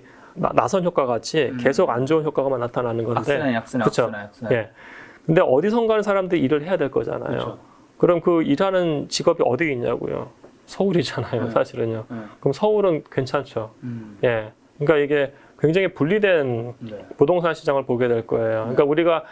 나선 효과 같이 계속 안 좋은 효과가 나타나는 건데. 악순환. 예. 근데 어디선가는 사람들이 일을 해야 될 거잖아요. 그쵸. 그럼 그 일하는 직업이 어디 있냐고요. 서울이잖아요, 사실은요. 그럼 서울은 괜찮죠. 예. 그러니까 이게 굉장히 분리된 부동산 시장을 보게 될 거예요. 그러니까 우리가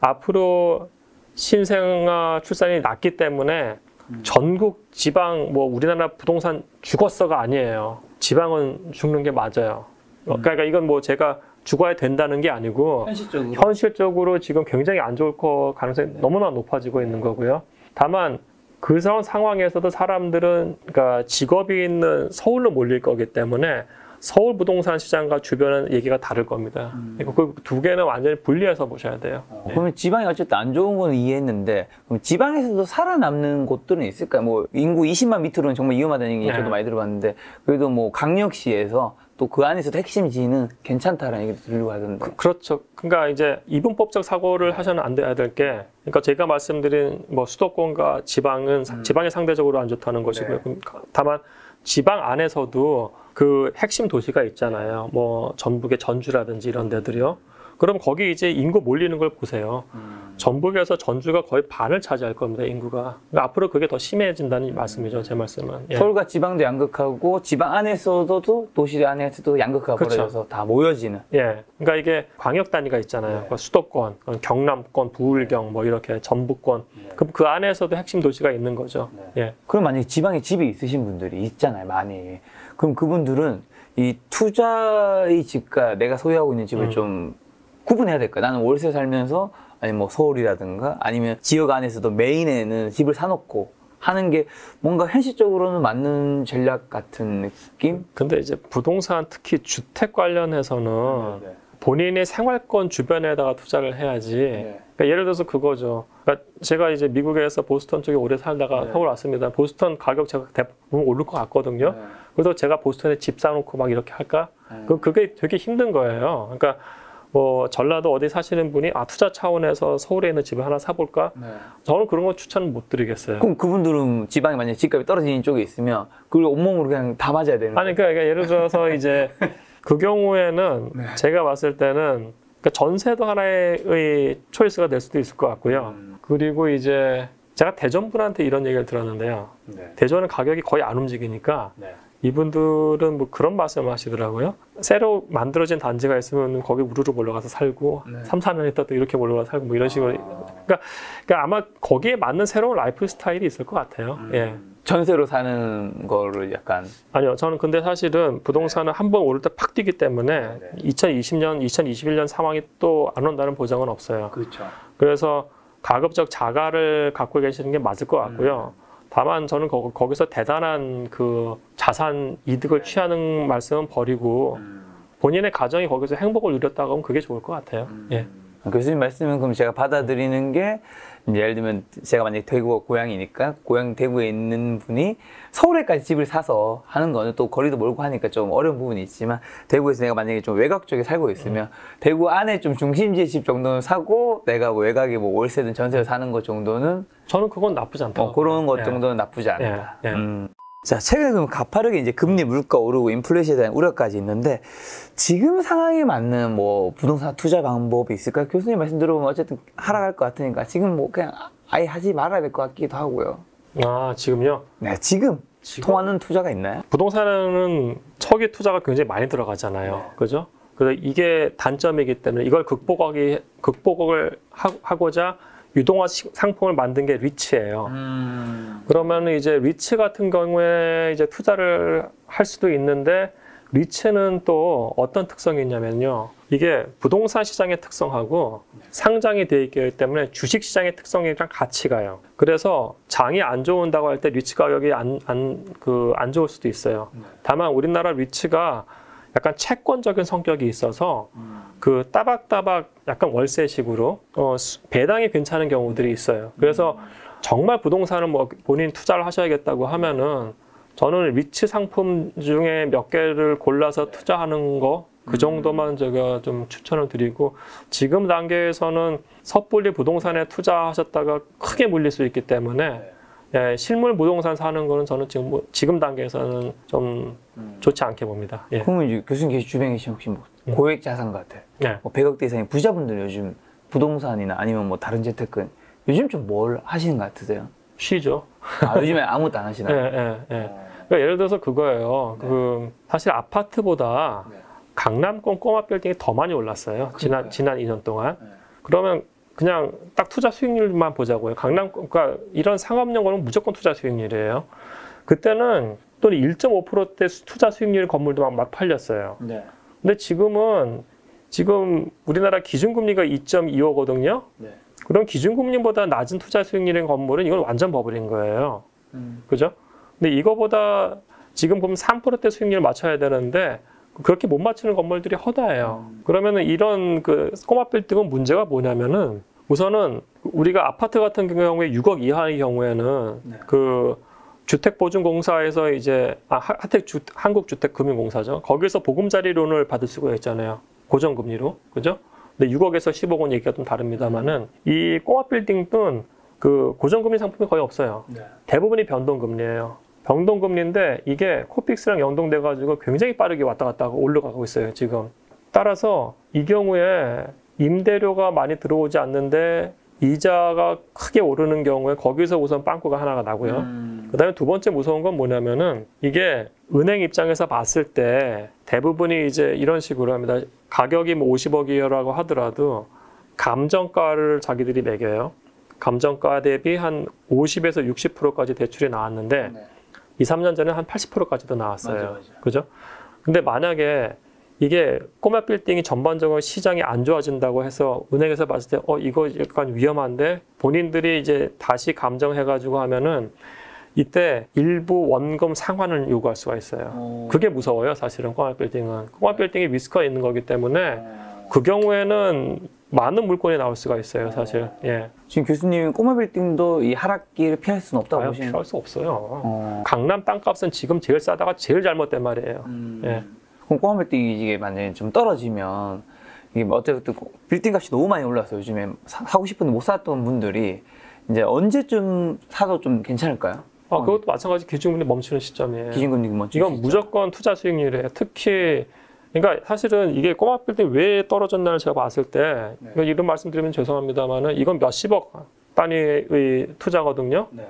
앞으로 신생아 출산이 낮기 때문에 전국 지방 뭐 우리나라 부동산 죽었어가 아니에요. 지방은 죽는 게 맞아요. 그러니까 이건 뭐 제가 죽어야 된다는 게 아니고 현실적으로 지금 굉장히 안 좋을 가능성이 너무나 높아지고 있는 거고요. 다만 그 상황에서도 사람들은 그러니까 직업이 있는 서울로 몰릴 거기 때문에 서울 부동산 시장과 주변은 얘기가 다를 겁니다. 그러니까 그 두 개는 완전히 분리해서 보셔야 돼요. 그러면 지방이 어쨌든 안 좋은 건 이해했는데, 그럼 지방에서도 살아남는 곳들은 있을까요? 뭐 인구 20만 밑으로는 정말 위험하다는 얘기 저도 많이 들어봤는데, 그래도 뭐 강력시에서 또 그 안에서도 핵심지는 괜찮다라는 얘기도 들리고 하던데. 그렇죠. 그러니까 이제 이분법적 사고를 하셔는 안 돼야 될 게, 그러니까 제가 말씀드린 뭐 수도권과 지방은 지방이 상대적으로 안 좋다는 것이고요. 다만 지방 안에서도 그 핵심 도시가 있잖아요. 뭐 전북의 전주라든지 이런 데들이요. 그럼 거기 이제 인구 몰리는 걸 보세요. 전북에서 전주가 거의 반을 차지할 겁니다, 인구가. 그러니까 앞으로 그게 더 심해진다는 말씀이죠, 제 말씀은. 예. 서울과 지방도 양극하고 지방 안에서도 도시 안에서도 양극화가 벌어져서 다 모여지는. 예. 그러니까 이게 광역 단위가 있잖아요. 그러니까 수도권, 경남권, 부울경, 뭐 이렇게 전북권. 그럼 그 안에서도 핵심 도시가 있는 거죠. 예. 그럼 만약에 지방에 집이 있으신 분들이 있잖아요, 많이. 그럼 그분들은 이 투자의 집과 내가 소유하고 있는 집을 좀 구분해야 될까요? 나는 월세 살면서 아니면 뭐 서울이라든가 아니면 지역 안에서도 메인에는 집을 사놓고 하는 게 뭔가 현실적으로는 맞는 전략 같은 느낌? 근데 이제 부동산 특히 주택 관련해서는 본인의 생활권 주변에다가 투자를 해야지. 그러니까 예를 들어서 그거죠. 그러니까 제가 이제 미국에서 보스턴 쪽에 오래 살다가 서울 왔습니다. 보스턴 가격 제가 대부분 오를 것 같거든요. 그래서 제가 보스턴에 집 사놓고 막 이렇게 할까? 그게 되게 힘든 거예요. 그러니까 뭐 전라도 어디 사시는 분이 투자 차원에서 서울에 있는 집을 하나 사볼까? 저는 그런 거 추천은 못 드리겠어요. 그럼 그분들은 지방에 만약에 집값이 떨어지는 쪽에 있으면 그걸 온몸으로 그냥 다 맞아야 되는 거예요? 아니 그러니까 예를 들어서 이제 그 경우에는 제가 봤을 때는 그러니까 전세도 하나의 초이스가 될 수도 있을 것 같고요. 그리고 이제 제가 대전분한테 이런 얘기를 들었는데요. 네. 대전은 가격이 거의 안 움직이니까 네. 이분들은 뭐 그런 말씀을 하시더라고요. 새로 만들어진 단지가 있으면 거기 우르르 몰려가서 살고 3, 4년 있다 또 이렇게 몰려가서 살고 뭐 이런 식으로 그러니까 아마 거기에 맞는 새로운 라이프 스타일이 있을 것 같아요. 예. 전세로 사는 거를 약간 아니요. 저는 근데 사실은 부동산은 한 번 오를 때 팍 뛰기 때문에 2020년, 2021년 상황이 또 안 온다는 보장은 없어요. 그렇죠. 그래서 가급적 자가를 갖고 계시는 게 맞을 것 같고요. 다만 저는 거기서 대단한 그 자산 이득을 취하는 말씀은 버리고 본인의 가정이 거기서 행복을 누렸다고 하면 그게 좋을 것 같아요. 예. 교수님 말씀은 그럼 제가 받아들이는 게 이제 예를 들면 제가 만약에 대구가 고향이니까 고향 대구에 있는 분이 서울에까지 집을 사서 하는 거는 또 거리도 멀고 하니까 좀 어려운 부분이 있지만 대구에서 내가 만약에 좀 외곽 쪽에 살고 있으면 대구 안에 좀 중심지의 집 정도는 사고 내가 뭐 외곽에 뭐 월세든 전세를 사는 것 정도는 저는 그건 나쁘지 않다고 그런 것 예. 정도는 나쁘지 않다. 예. 예. 자, 최근에 그럼 가파르게 이제 금리, 물가 오르고 인플레이션에 대한 우려까지 있는데 지금 상황에 맞는 뭐 부동산 투자 방법이 있을까요? 교수님 말씀 들어보면 어쨌든 하락할 것 같으니까 지금 뭐 그냥 아예 하지 말아야 될 것 같기도 하고요. 아, 지금요? 네, 지금 통하는 투자가 있나요? 부동산은 초기 투자가 굉장히 많이 들어가잖아요. 그죠? 그래서 이게 단점이기 때문에 이걸 극복을 하고자 유동화 상품을 만든 게 리츠예요. 그러면 이제 리츠 같은 경우에 이제 투자를 할 수도 있는데 리츠는 또 어떤 특성이 있냐면요. 이게 부동산 시장의 특성하고 상장이 되어 있기 때문에 주식 시장의 특성이랑 같이 가요. 그래서 장이 안 좋은다고 할 때 리츠 가격이 안 좋을 수도 있어요. 다만 우리나라 리츠가 약간 채권적인 성격이 있어서 그 따박따박 약간 월세식으로 배당이 괜찮은 경우들이 있어요. 그래서 정말 부동산을 뭐 본인 투자를 하셔야겠다고 하면은 저는 리츠 상품 중에 몇 개를 골라서 투자하는 거 그 정도만 제가 좀 추천을 드리고 지금 단계에서는 섣불리 부동산에 투자하셨다가 크게 물릴 수 있기 때문에 예, 실물 부동산 사는 거는 저는 지금 단계에서는 좀 좋지 않게 봅니다. 예. 그러면 이제 교수님 주변에 계신 혹시 뭐 고액 자산 같아, 네. 뭐 100억대 이상의 부자분들 요즘 부동산이나 아니면 뭐 다른 재테크 요즘 좀 뭘 하시는 것 같으세요? 쉬죠. 아, 요즘에 아무것도 안 하시나요? 예. 그러니까 예를 들어서 그거예요. 사실 아파트보다 강남권 꼬마 빌딩이 더 많이 올랐어요. 지난 2년 동안. 그러면 그냥 딱 투자 수익률만 보자고요. 그러니까 이런 상업용 거는 무조건 투자 수익률이에요. 그때는 또 1.5%대 투자 수익률 건물도 막 팔렸어요. 근데 지금 우리나라 기준금리가 2.25거든요. 그럼 기준금리보다 낮은 투자 수익률인 건물은 이건 완전 버블인 거예요. 그죠? 근데 이거보다 지금 보면 3%대 수익률을 맞춰야 되는데 그렇게 못 맞추는 건물들이 허다해요. 그러면은 이런 그 꼬마 빌딩은 문제가 뭐냐면은 우선은 우리가 아파트 같은 경우에 6억 이하의 경우에는 그 주택보증공사에서 이제 한국주택금융공사죠. 거기서 보금자리론을 받을 수가 있잖아요. 고정금리로. 그죠? 근데 6억에서 10억 원 얘기가 좀 다릅니다만은 이 꼬마 빌딩은 그 고정금리 상품이 거의 없어요. 대부분이 변동금리예요. 변동금리인데 이게 코픽스랑 연동돼 가지고 굉장히 빠르게 왔다 갔다 하고 올라가고 있어요, 지금. 따라서 이 경우에 임대료가 많이 들어오지 않는데 이자가 크게 오르는 경우에 거기서 우선 빵꾸가 하나가 나고요. 그다음에 두 번째 무서운 건 뭐냐면은 이게 은행 입장에서 봤을 때 대부분이 이제 이런 식으로 합니다. 가격이 뭐 50억이라고 하더라도 감정가를 자기들이 매겨요. 감정가 대비 한 50에서 60%까지 대출이 나왔는데 2, 3년 전에 한 80%까지도 나왔어요. 맞아. 그죠? 근데 만약에 이게 꼬마 빌딩이 전반적으로 시장이 안 좋아진다고 해서 은행에서 봤을 때 이거 약간 위험한데 본인들이 이제 다시 감정해가지고 하면은 이때 일부 원금 상환을 요구할 수가 있어요. 그게 무서워요, 사실은 꼬마 빌딩은. 꼬마 빌딩이 리스크가 있는 거기 때문에 그 경우에는 많은 물건이 나올 수가 있어요, 사실. 예. 지금 교수님은 꼬마 빌딩도 이 하락기를 피할 수는 없다고 보시는 피할 수 없어요. 강남 땅값은 지금 제일 싸다가 제일 잘못된 말이에요. 예. 그럼 꼬마 빌딩이 이게 만약에 좀 떨어지면 이게 어쨌든 빌딩 값이 너무 많이 올라서 요즘에 사고 싶은데 못 샀던 분들이 이제 언제쯤 사도 좀 괜찮을까요? 그것도 마찬가지 기준금리 멈추는 시점이에요. 기준금리 멈추는 이건 무조건 투자 수익률이에요. 특히 그러니까 사실은 이게 꼬마 빌딩 왜 떨어졌나를 제가 봤을 때 이런 말씀 드리면 죄송합니다만은 이건 몇십억 단위의 투자거든요. 네.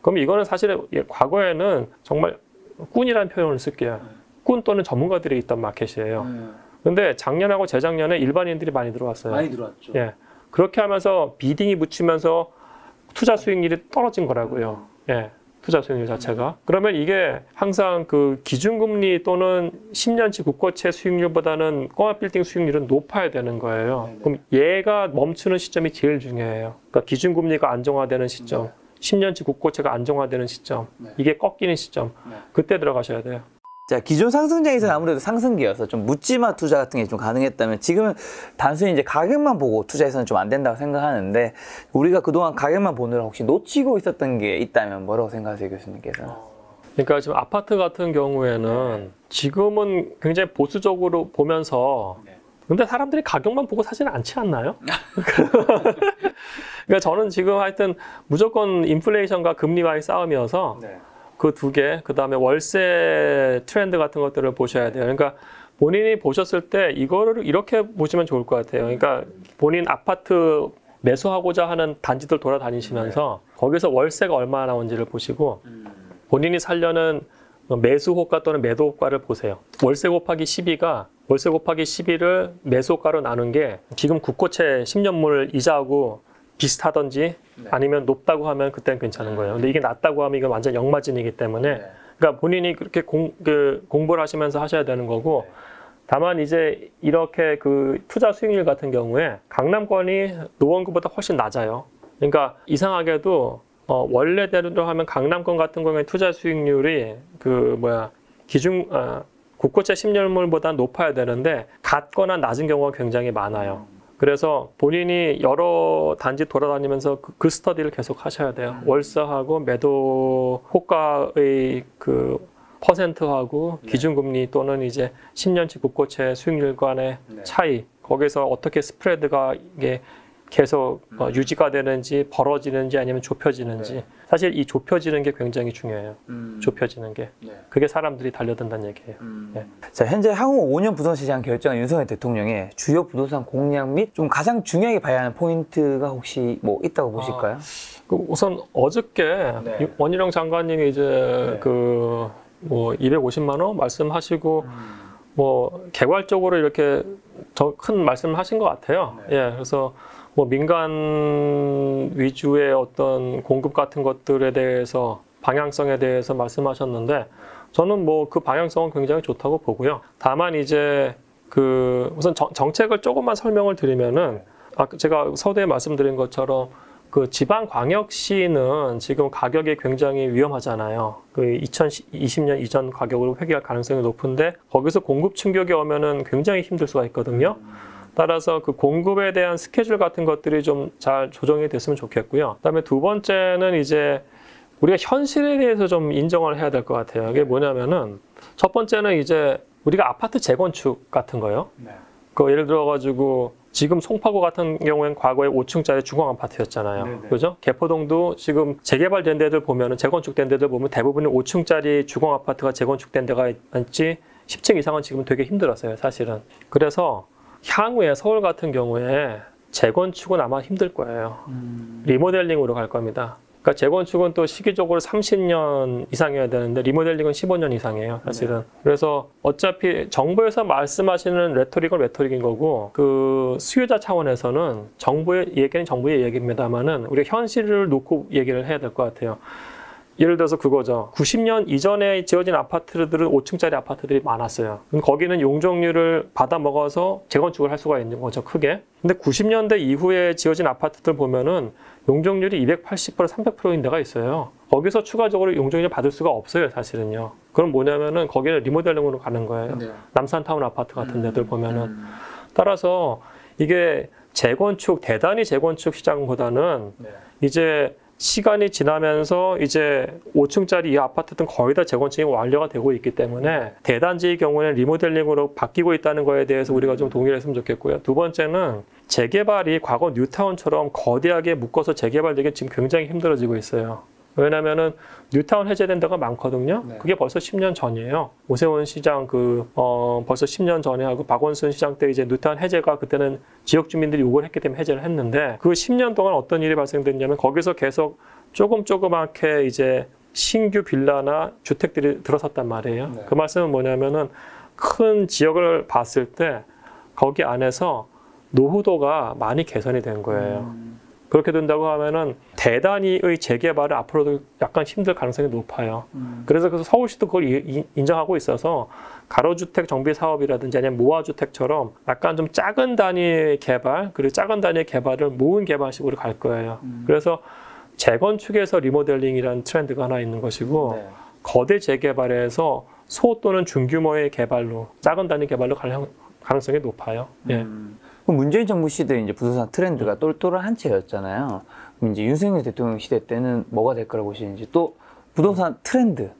그럼 이거는 사실 과거에는 정말 꾼이라는 표현을 쓸게요. 꾼 또는 전문가들이 있던 마켓이에요. 근데 작년하고 재작년에 일반인들이 많이 들어왔어요. 많이 들어왔죠. 예. 그렇게 하면서 비딩이 붙이면서 투자 수익률이 떨어진 거라고요. 예. 투자 수익률 자체가. 그러면 이게 항상 그 기준금리 또는 10년치 국고채 수익률보다는 꼬마 빌딩 수익률은 높아야 되는 거예요. 그럼 얘가 멈추는 시점이 제일 중요해요. 그러니까 기준금리가 안정화되는 시점, 10년치 국고채가 안정화되는 시점, 이게 꺾이는 시점, 그때 들어가셔야 돼요. 자, 기존 상승장에서는 아무래도 상승기여서 좀 묻지마 투자 같은 게 좀 가능했다면 지금은 단순히 이제 가격만 보고 투자해서는 좀 안 된다고 생각하는데 우리가 그동안 가격만 보느라 혹시 놓치고 있었던 게 있다면 뭐라고 생각하세요, 교수님께서는? 그러니까 지금 아파트 같은 경우에는 지금은 굉장히 보수적으로 보면서 근데 사람들이 가격만 보고 사지는 않지 않나요? 그러니까 저는 지금 하여튼 무조건 인플레이션과 금리와의 싸움이어서 그 두 개, 그 다음에 월세 트렌드 같은 것들을 보셔야 돼요. 그러니까 본인이 보셨을 때 이거를 이렇게 보시면 좋을 것 같아요. 그러니까 본인 아파트 매수하고자 하는 단지들 돌아다니시면서 거기서 월세가 얼마나 나온지를 보시고 본인이 살려는 매수 호가 또는 매도 호가를 보세요. 월세 곱하기 12가 월세 곱하기 12를 매수 호가로 나눈 게 지금 국고채 10년물 이자하고 비슷하던지 아니면 높다고 하면 그때는 괜찮은 거예요. 근데 이게 낮다고 하면 이건 완전 역마진이기 때문에 그러니까 본인이 그렇게 공부를 하시면서 하셔야 되는 거고 다만 이제 이렇게 그 투자 수익률 같은 경우에 강남권이 노원구보다 훨씬 낮아요. 그러니까 이상하게도 원래대로 하면 강남권 같은 경우에 투자 수익률이 국고채 10년물보다 높아야 되는데 같거나 낮은 경우가 굉장히 많아요. 그래서 본인이 여러 단지 돌아다니면서 그 스터디를 계속 하셔야 돼요. 월세하고 매도 호가의 그 퍼센트하고 기준금리 또는 이제 10년치 국고채 수익률 간의 차이, 거기서 어떻게 스프레드가 이게 계속 유지가 되는지 벌어지는지 아니면 좁혀지는지. 사실 이 좁혀지는 게 굉장히 중요해요. 좁혀지는 게. 그게 사람들이 달려든다는 얘기예요. 자, 현재 향후 5년 부동산 시장 결정한 윤석열 대통령의 주요 부동산 공약 및 좀 가장 중요하게 봐야 하는 포인트가 혹시 뭐 있다고 보실까요? 우선 어저께 원희룡 장관님이 이제 그 뭐 250만 원 말씀하시고 뭐 개괄적으로 이렇게 더 큰 말씀을 하신 것 같아요. 예, 그래서 뭐 민간 위주의 어떤 공급 같은 것들에 대해서 방향성에 대해서 말씀하셨는데 저는 뭐 그 방향성은 굉장히 좋다고 보고요. 다만 이제 그 우선 정책을 조금만 설명을 드리면은 제가 서두에 말씀드린 것처럼 그 지방광역시는 지금 가격이 굉장히 위험하잖아요. 그 2020년 이전 가격으로 회귀할 가능성이 높은데 거기서 공급 충격이 오면은 굉장히 힘들 수가 있거든요. 따라서 그 공급에 대한 스케줄 같은 것들이 좀 잘 조정이 됐으면 좋겠고요. 그다음에 두 번째는 이제 우리가 현실에 대해서 좀 인정을 해야 될 것 같아요. 이게 뭐냐면은 첫 번째는 이제 우리가 아파트 재건축 같은 거요. 그 예를 들어가지고 지금 송파구 같은 경우에는 과거에 5층짜리 주공 아파트였잖아요. 그죠? 개포동도 지금 재개발된 데들 보면은 재건축된 데들 보면 대부분이 5층짜리 주공 아파트가 재건축된 데가 있지 10층 이상은 지금 되게 힘들었어요, 사실은. 그래서 향후에 서울 같은 경우에 재건축은 아마 힘들 거예요. 리모델링으로 갈 겁니다. 그러니까 재건축은 또 시기적으로 30년 이상이어야 되는데 리모델링은 15년 이상이에요, 사실은. 그래서 어차피 정부에서 말씀하시는 레토릭인 거고 그 수요자 차원에서는 정부의 얘기는 정부의 얘기입니다만은 우리가 현실을 놓고 얘기를 해야 될 것 같아요. 예를 들어서 그거죠. 90년 이전에 지어진 아파트들은 5층짜리 아파트들이 많았어요. 거기는 용적률을 받아 먹어서 재건축을 할 수가 있는 거죠, 크게. 근데 90년대 이후에 지어진 아파트들 보면은 용적률이 280%, 300%인 데가 있어요. 거기서 추가적으로 용적률을 받을 수가 없어요, 사실은요. 그럼 뭐냐면은 거기는 리모델링으로 가는 거예요. 남산타운 아파트 같은 데들 보면은. 따라서 이게 대단히 재건축 시장보다는 이제 시간이 지나면서 이제 5층짜리 이 아파트들은 거의 다 재건축이 완료가 되고 있기 때문에 대단지의 경우에는 리모델링으로 바뀌고 있다는 거에 대해서 우리가 좀 동의를 했으면 좋겠고요. 두 번째는 재개발이 과거 뉴타운처럼 거대하게 묶어서 재개발되기 지금 굉장히 힘들어지고 있어요. 왜냐면은 뉴타운 해제된 데가 많거든요. 네. 그게 벌써 10년 전이에요. 오세훈 시장 벌써 10년 전에 하고 박원순 시장 때 이제 뉴타운 해제가 그때는 지역 주민들이 요구를 했기 때문에 해제를 했는데 그 10년 동안 어떤 일이 발생됐냐면 거기서 계속 조그맣게 이제 신규 빌라나 주택들이 들어섰단 말이에요. 네. 그 말씀은 뭐냐면은 큰 지역을 봤을 때 거기 안에서 노후도가 많이 개선이 된 거예요. 그렇게 된다고 하면은 대단위의 재개발을 앞으로도 약간 힘들 가능성이 높아요. 그래서 서울시도 그걸 인정하고 있어서 가로주택 정비 사업이라든지 아니면 모아주택처럼 약간 좀 작은 단위의 개발, 그리고 작은 단위의 개발을 모은 개발식으로 갈 거예요. 그래서 재건축에서 리모델링이라는 트렌드가 하나 있는 것이고 네. 거대 재개발에서 소 또는 중규모의 개발로 작은 단위 개발로 갈 가능성이 높아요. 예. 그럼 문재인 정부 시대에 이제 부동산 트렌드가 똘똘한 한 채였잖아요. 그럼 이제 윤석열 대통령 시대 때는 뭐가 될 거라고 보시는지 또 부동산 트렌드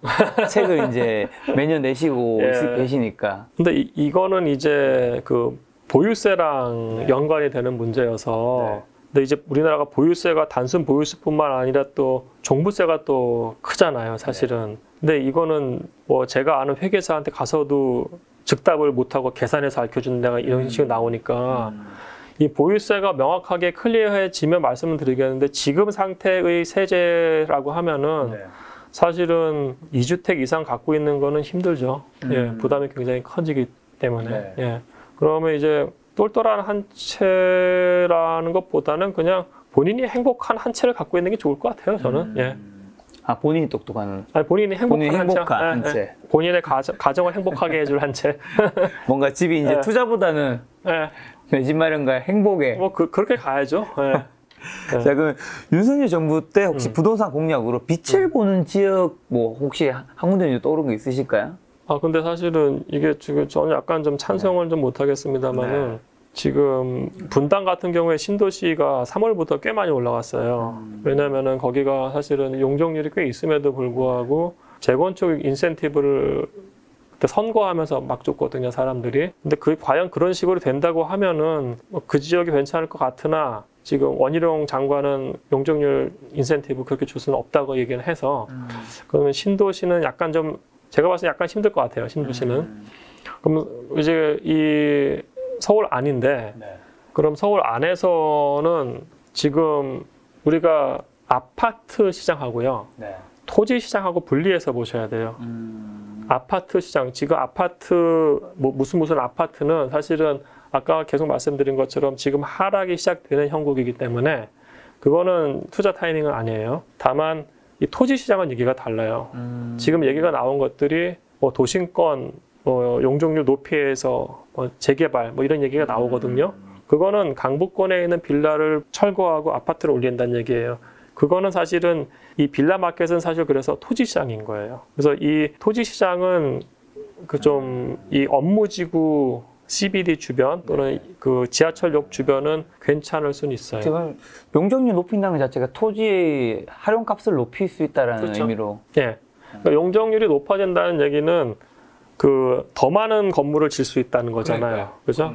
책을 이제 매년 내시고 예. 계시니까. 근데 이거는 이제 그 보유세랑 네. 연관이 되는 문제여서 네. 근데 이제 우리나라가 보유세가 단순 보유세뿐만 아니라 또 종부세가 또 크잖아요, 사실은. 근데 이거는 뭐 제가 아는 회계사한테 가서도 즉답을 못하고 계산해서 알려주는 데가 이런 식으로 나오니까 이 보유세가 명확하게 클리어해지면 말씀을 드리겠는데 지금 상태의 세제라고 하면은 네. 사실은 2주택 이상 갖고 있는 거는 힘들죠. 예, 부담이 굉장히 커지기 때문에. 네. 예. 그러면 이제 똘똘한 한 채라는 것보다는 그냥 본인이 행복한 한 채를 갖고 있는 게 좋을 것 같아요, 저는. 예. 아, 본인이 똑똑한. 아니, 본인이 행복한 한 채. 예. 본인의 가정을 행복하게 해줄 한 채. 뭔가 집이 이제 네. 투자보다는 예. 내 집 마련과 행복에. 뭐 그렇게 가야죠. 예. 자, 그럼 윤석열 정부 때 혹시 부동산 공약으로 빛을 보는 지역 뭐 혹시 한 군데 떠오르는 거 있으실까요? 아, 근데 사실은 이게 지금 저는 약간 좀 찬성을 좀 못하겠습니다만은 네. 지금 분당 같은 경우에 신도시가 3월부터 꽤 많이 올라갔어요. 왜냐면은 거기가 사실은 용적률이 꽤 있음에도 불구하고 재건축 인센티브를 그때 선거하면서 막 줬거든요, 사람들이. 근데 과연 그런 식으로 된다고 하면은 그 지역이 괜찮을 것 같으나 지금 원희룡 장관은 용적률 인센티브 그렇게 줄 수는 없다고 얘기를 해서 그러면 신도시는 약간 좀 제가 봤을 때 약간 힘들 것 같아요, 신도시는. 그럼 이제 이 서울 안인데 그럼 서울 안에서는 지금 우리가 아파트 시장하고요, 토지 시장하고 분리해서 보셔야 돼요. 아파트 시장, 지금 아파트 무슨 아파트는 사실은 아까 계속 말씀드린 것처럼 지금 하락이 시작되는 형국이기 때문에 그거는 투자 타이밍은 아니에요. 다만 이 토지 시장은 얘기가 달라요. 지금 얘기가 나온 것들이 뭐 도심권, 뭐 용적률 높이에서 뭐 재개발 뭐 이런 얘기가 나오거든요. 그거는 강북권에 있는 빌라를 철거하고 아파트를 올린다는 얘기예요. 그거는 사실은 이 빌라 마켓은 사실 그래서 토지 시장인 거예요. 그래서 이 토지 시장은 그 좀 이 업무지구 CBD 주변 또는 그 지하철역 주변은 괜찮을 수는 있어요. 지금 용적률 높인다는 것 자체가 토지의 활용값을 높일 수 있다라는 그렇죠. 의미로. 예. 그러니까 용적률이 높아진다는 얘기는 그 더 많은 건물을 질 수 있다는 거잖아요. 그죠?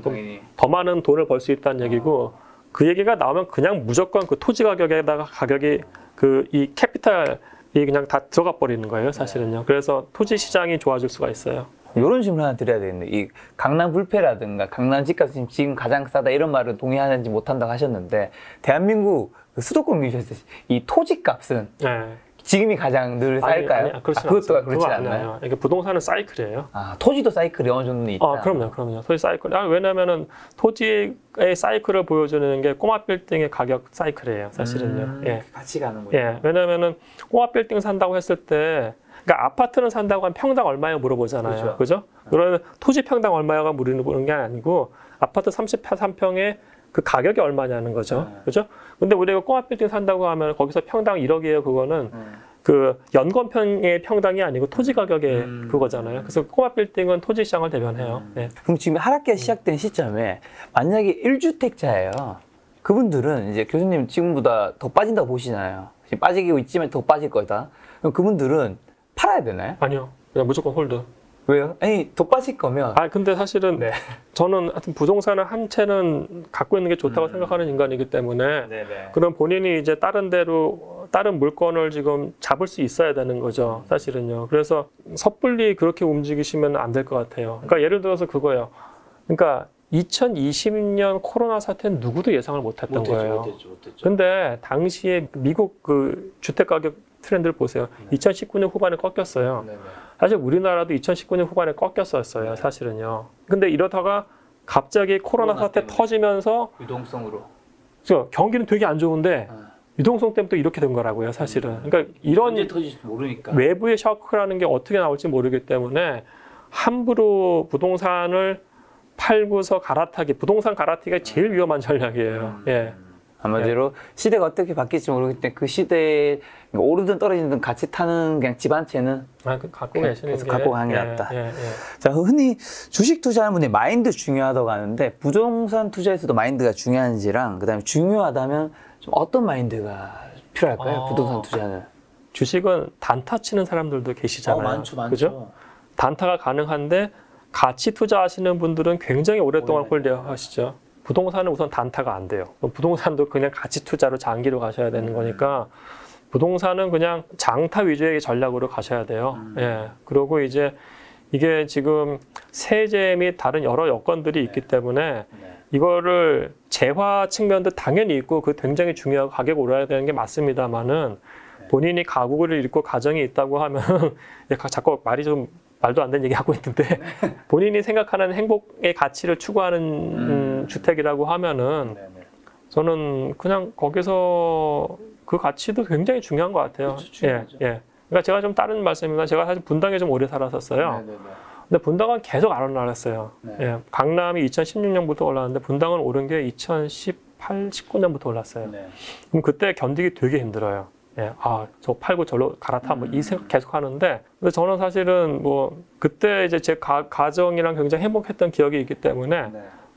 더 많은 돈을 벌 수 있다는 얘기고 그 얘기가 나오면 그냥 무조건 그 토지 가격에다가 가격이 그 이 캐피탈이 그냥 다 들어가 버리는 거예요, 사실은요. 그래서 토지 시장이 좋아질 수가 있어요. 이런 질문 하나 드려야 되겠는데, 이 강남 불패라든가 강남 집값이 지금 가장 싸다 이런 말은 동의하는지 못한다고 하셨는데, 대한민국 수도권 미주에서 이 토지값은 네. 지금이 가장 늘 쌀까요? 그것도 그렇지 않나요? 이게 부동산은 사이클이에요. 아, 토지도 사이클이 어느 정도는 있다. 그럼요. 토지 사이클. 왜냐면은 토지의 사이클을 보여주는 게 꼬마 빌딩의 가격 사이클이에요, 사실은요. 예. 같이 가는 거예요. 예. 왜냐면은 꼬마 빌딩 산다고 했을 때, 그러니까 아파트는 산다고 하면 평당 얼마예요 물어보잖아요. 그죠? 그러면 토지 평당 얼마야가 물어보는 게 아니고 아파트 33평에 그 가격이 얼마냐는 거죠. 그죠? 근데 우리가 꼬마 빌딩 산다고 하면 거기서 평당 1억이에요. 그거는 그 연건평의 평당이 아니고 토지 가격의 그거잖아요. 그래서 꼬마 빌딩은 토지 시장을 대변해요. 네. 그럼 지금 하락기가 시작된 시점에 만약에 1주택자예요. 그분들은 이제 교수님 지금보다 더 빠진다고 보시잖아요. 지금 빠지고 있지만 더 빠질 거다. 그럼 그분들은 팔아야 되나요? 아니요. 그냥 무조건 홀드. 왜요? 아니, 더 빠질 거면. 근데 사실은 저는 하여튼 부동산을 한 채는 갖고 있는 게 좋다고 생각하는 인간이기 때문에 그럼 본인이 이제 다른 데로 다른 물건을 지금 잡을 수 있어야 되는 거죠. 사실은요. 그래서 섣불리 그렇게 움직이시면 안 될 것 같아요. 그러니까 예를 들어서 그거예요. 그러니까 2020년 코로나 사태는 누구도 예상을 못했던 거예요. 못했죠. 근데 당시에 미국 그 주택 가격 트렌드를 보세요. 2019년 후반에 꺾였어요. 사실 우리나라도 2019년 후반에 꺾였었어요. 사실은요. 근데 이러다가 갑자기 코로나 사태 터지면서 유동성으로 경기는 되게 안 좋은데 유동성 때문에 또 이렇게 된 거라고요. 사실은. 그러니까 이런 언제 터질지 모르니까. 외부의 셔크라는 게 어떻게 나올지 모르기 때문에 함부로 부동산을 팔고서 갈아타기, 부동산 갈아타기가 제일 위험한 전략이에요. 예. 한마디로 시대가 어떻게 바뀔지 모르기 때문에 그 시대에 오르든 떨어지든 같이 타는 그냥 집 한 채는 갖고 계시는 계속 게 갖고 가는 게 낫다. 예. 자, 흔히 주식 투자하는 분이 마인드 중요하다고 하는데 부동산 투자에서도 마인드가 중요한지랑 그다음에 중요하다면 좀 어떤 마인드가 필요할까요? 부동산 투자는. 주식은 단타 치는 사람들도 계시잖아요. 많죠. 그죠? 단타가 가능한데 가치 투자하시는 분들은 굉장히 오랫동안 홀딩하시죠. 부동산은 우선 단타가 안 돼요. 부동산도 그냥 가치 투자로 장기로 가셔야 되는 거니까 부동산은 그냥 장타 위주의 전략으로 가셔야 돼요. 예. 그리고 이제 이게 지금 세제 및 다른 여러 여건들이 있기 때문에 이거를 재화 측면도 당연히 있고 그 굉장히 중요하고 가격 올라야 되는 게 맞습니다만은 본인이 가구를 잃고 가정이 있다고 하면 자꾸 말도 안 되는 얘기 하고 있는데 본인이 생각하는 행복의 가치를 추구하는 주택이라고 하면은 저는 그냥 거기서 그 가치도 굉장히 중요한 것 같아요. 그렇죠, 예. 그러니까 제가 좀 다른 말씀입니다. 제가 사실 분당에 좀 오래 살았었어요. 근데 분당은 계속 안 올랐어요. 예. 강남이 2016년부터 올랐는데 분당은 오른 게 2018, 19년부터 올랐어요. 그럼 그때 견디기 되게 힘들어요. 예, 저 팔고 절로 갈아타 이 생각 계속 하는데 근데 저는 사실은 그때 이제 제 가정이랑 굉장히 행복했던 기억이 있기 때문에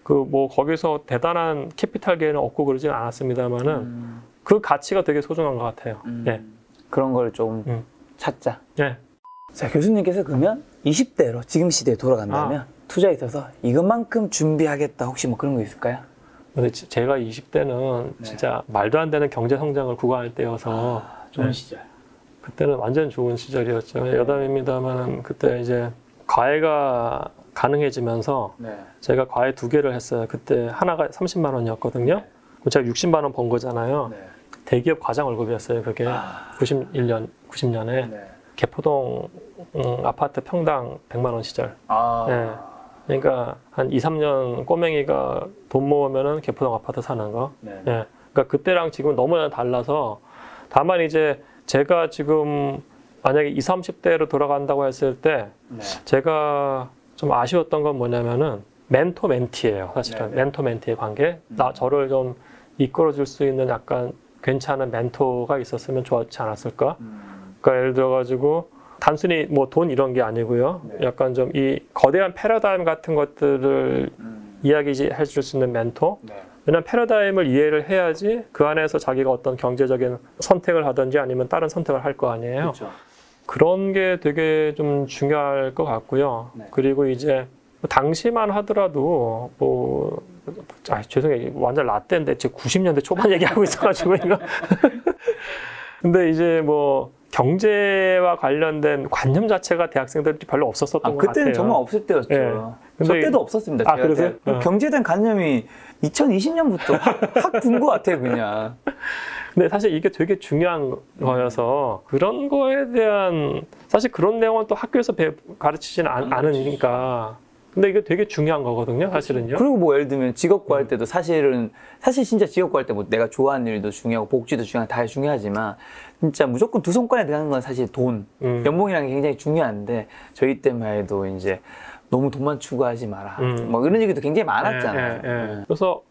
거기서 대단한 캐피탈 게인을 얻고 그러진 않았습니다만은 그 가치가 되게 소중한 것 같아요. 예. 그런 걸 좀 찾자. 예. 자, 교수님께서 그러면 20대로 지금 시대에 돌아간다면 투자에 있어서 이것만큼 준비하겠다 혹시 그런 거 있을까요? 근데 제가 20대는 진짜 말도 안 되는 경제 성장을 구가할 때여서 좋은 시절. 그때는 완전 좋은 시절이었죠. 여담입니다만 그때 이제 과외가 가능해지면서 제가 과외 2개를 했어요. 그때 하나가 30만 원이었거든요. 제가 60만 원 번 거잖아요. 대기업 과장 월급이었어요. 그게 90년에 개포동 아파트 평당 100만 원 시절. 그러니까 한 2, 3년 꼬맹이가 돈 모으면은 개포동 아파트 사는 거. 예. 그러니까 그때랑 지금 너무나 달라서 다만 이제 제가 지금 만약에 20, 30대로 돌아간다고 했을 때 제가 좀 아쉬웠던 건 뭐냐면은 멘토 멘티예요. 사실은 멘토 멘티의 관계. 저를 좀 이끌어줄 수 있는 약간 괜찮은 멘토가 있었으면 좋았지 않았을까? 그러니까 예를 들어가지고 단순히 돈 이런 게 아니고요. 약간 좀 이 거대한 패러다임 같은 것들을 이야기해 줄 수 있는 멘토. 왜냐하면 패러다임을 이해를 해야지 그 안에서 자기가 어떤 경제적인 선택을 하든지 아니면 다른 선택을 할 거 아니에요. 그렇죠. 그런 게 되게 좀 중요할 것 같고요. 그리고 이제 당시만 하더라도 죄송해요. 완전 라떼인데 지금 90년대 초반 얘기하고 있어가지고 이거. 근데 이제 경제와 관련된 관념 자체가 대학생들이 별로 없었었던 것 같아요. 그때는 정말 없을 때였죠. 저 때도 없었습니다. 그러세요? 경제에 대한 관념이 2020년부터 확 든 것 같아요, 그냥. 근데 사실 이게 되게 중요한 거여서 그런 거에 대한 사실 그런 내용은 또 학교에서 가르치지는 않으니까. 근데 이게 되게 중요한 거거든요, 사실은요. 그리고 예를 들면 직업 구할 때도 사실 진짜 직업 구할 때 내가 좋아하는 일도 중요하고 복지도 중요하고 다 중요하지만 진짜 무조건 2손가락에 들어가는 건 사실 돈, 연봉이라는 게 굉장히 중요한데 저희 때만 해도 이제 너무 돈만 추구하지 마라. 이런 얘기도 굉장히 많았잖아요. 그래서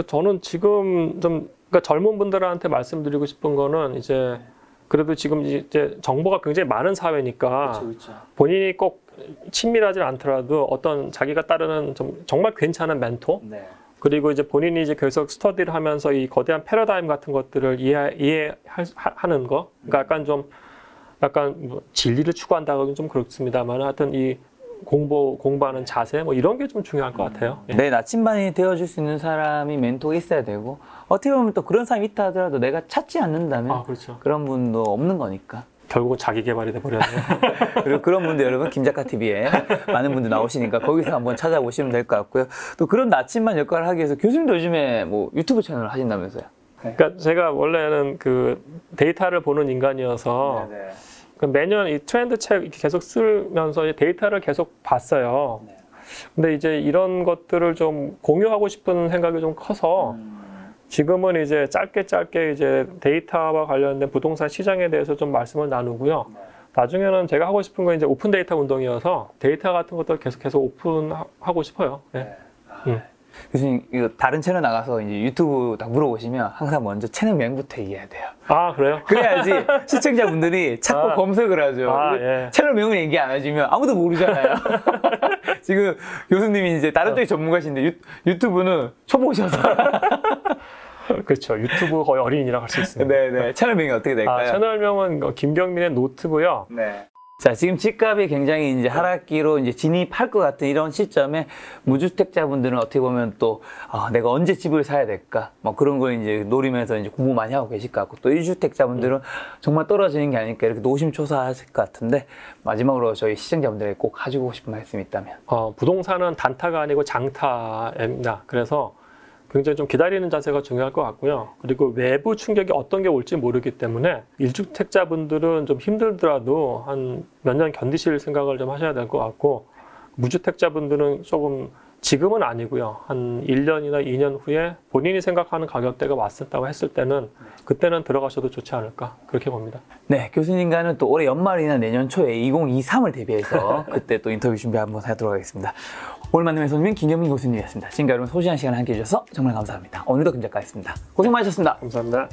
저는 지금 좀 그러니까 젊은 분들한테 말씀드리고 싶은 거는 이제 그래도 지금 이제 정보가 굉장히 많은 사회니까 그렇죠. 본인이 꼭 친밀하지 않더라도 어떤 자기가 따르는 정말 괜찮은 멘토 그리고 이제 본인이 이제 계속 스터디를 하면서 이 거대한 패러다임 같은 것들을 이해하는 거 그러니까 약간 진리를 추구한다고는 좀 그렇습니다만 하여튼 이 공부하는 자세 뭐 이런 게 좀 중요할 것 같아요. 예. 내 나침반이 되어줄 수 있는 사람이 멘토가 있어야 되고 어떻게 보면 또 그런 사람이 있다 하더라도 내가 찾지 않는다면 그렇죠. 그런 분도 없는 거니까. 결국은 자기 개발이 돼버렸네요. 그리고 그런 분들 여러분 김작가 TV에 많은 분들 나오시니까 거기서 한번 찾아보시면 될 것 같고요. 또 그런 나침반 역할을 하기 위해서 교수님도 요즘에 뭐 유튜브 채널을 하신다면서요? 그러니까 제가 원래는 그 데이터를 보는 인간이어서 그 매년 이 트렌드 책 계속 쓰면서 데이터를 계속 봤어요. 근데 이제 이런 것들을 좀 공유하고 싶은 생각이 좀 커서 지금은 이제 짧게 이제 데이터와 관련된 부동산 시장에 대해서 좀 말씀을 나누고요. 나중에는 제가 하고 싶은 건 이제 오픈 데이터 운동이어서 데이터 같은 것들을 계속 오픈하고 싶어요. 네. 교수님 이거 다른 채널 나가서 이제 유튜브 딱 물어보시면 항상 먼저 채널명부터 얘기해야 돼요. 아 그래요? 그래야지 시청자분들이 자꾸 검색을 하죠. 예. 채널명을 얘기 안 해주면 아무도 모르잖아요. 지금 교수님이 이제 다른 쪽이 전문가신데 유튜브는 초보셔서. 그렇죠. 유튜브 거의 어린이라고 할 수 있습니다. 네네. 채널명이 어떻게 될까요? 채널명은 김병민의 노트고요. 네. 자, 지금 집값이 굉장히 이제 하락기로 이제 진입할 것 같은 이런 시점에 무주택자분들은 어떻게 보면 또 내가 언제 집을 사야 될까? 뭐 그런 걸 이제 노리면서 이제 공부 많이 하고 계실 것 같고 또 1주택자분들은 정말 떨어지는 게 아닐까 이렇게 노심초사하실 것 같은데 마지막으로 저희 시청자분들에게 꼭 해주고 싶은 말씀이 있다면. 부동산은 단타가 아니고 장타입니다. 그래서 굉장히 좀 기다리는 자세가 중요할 것 같고요. 그리고 외부 충격이 어떤 게 올지 모르기 때문에 1주택자분들은 좀 힘들더라도 한 몇 년 견디실 생각을 좀 하셔야 될 것 같고 무주택자분들은 조금 지금은 아니고요. 한 1년이나 2년 후에 본인이 생각하는 가격대가 왔었다고 했을 때는 그때는 들어가셔도 좋지 않을까 그렇게 봅니다. 네, 교수님과는 또 올해 연말이나 내년 초에 2023을 대비해서 그때 또 인터뷰 준비 한번 하도록 하겠습니다. 오늘 만남의 손님은 김경민 교수님이었습니다. 지금까지 여러분 소중한 시간 함께 해주셔서 정말 감사합니다. 오늘도 김작가였습니다. 고생 많으셨습니다. 감사합니다.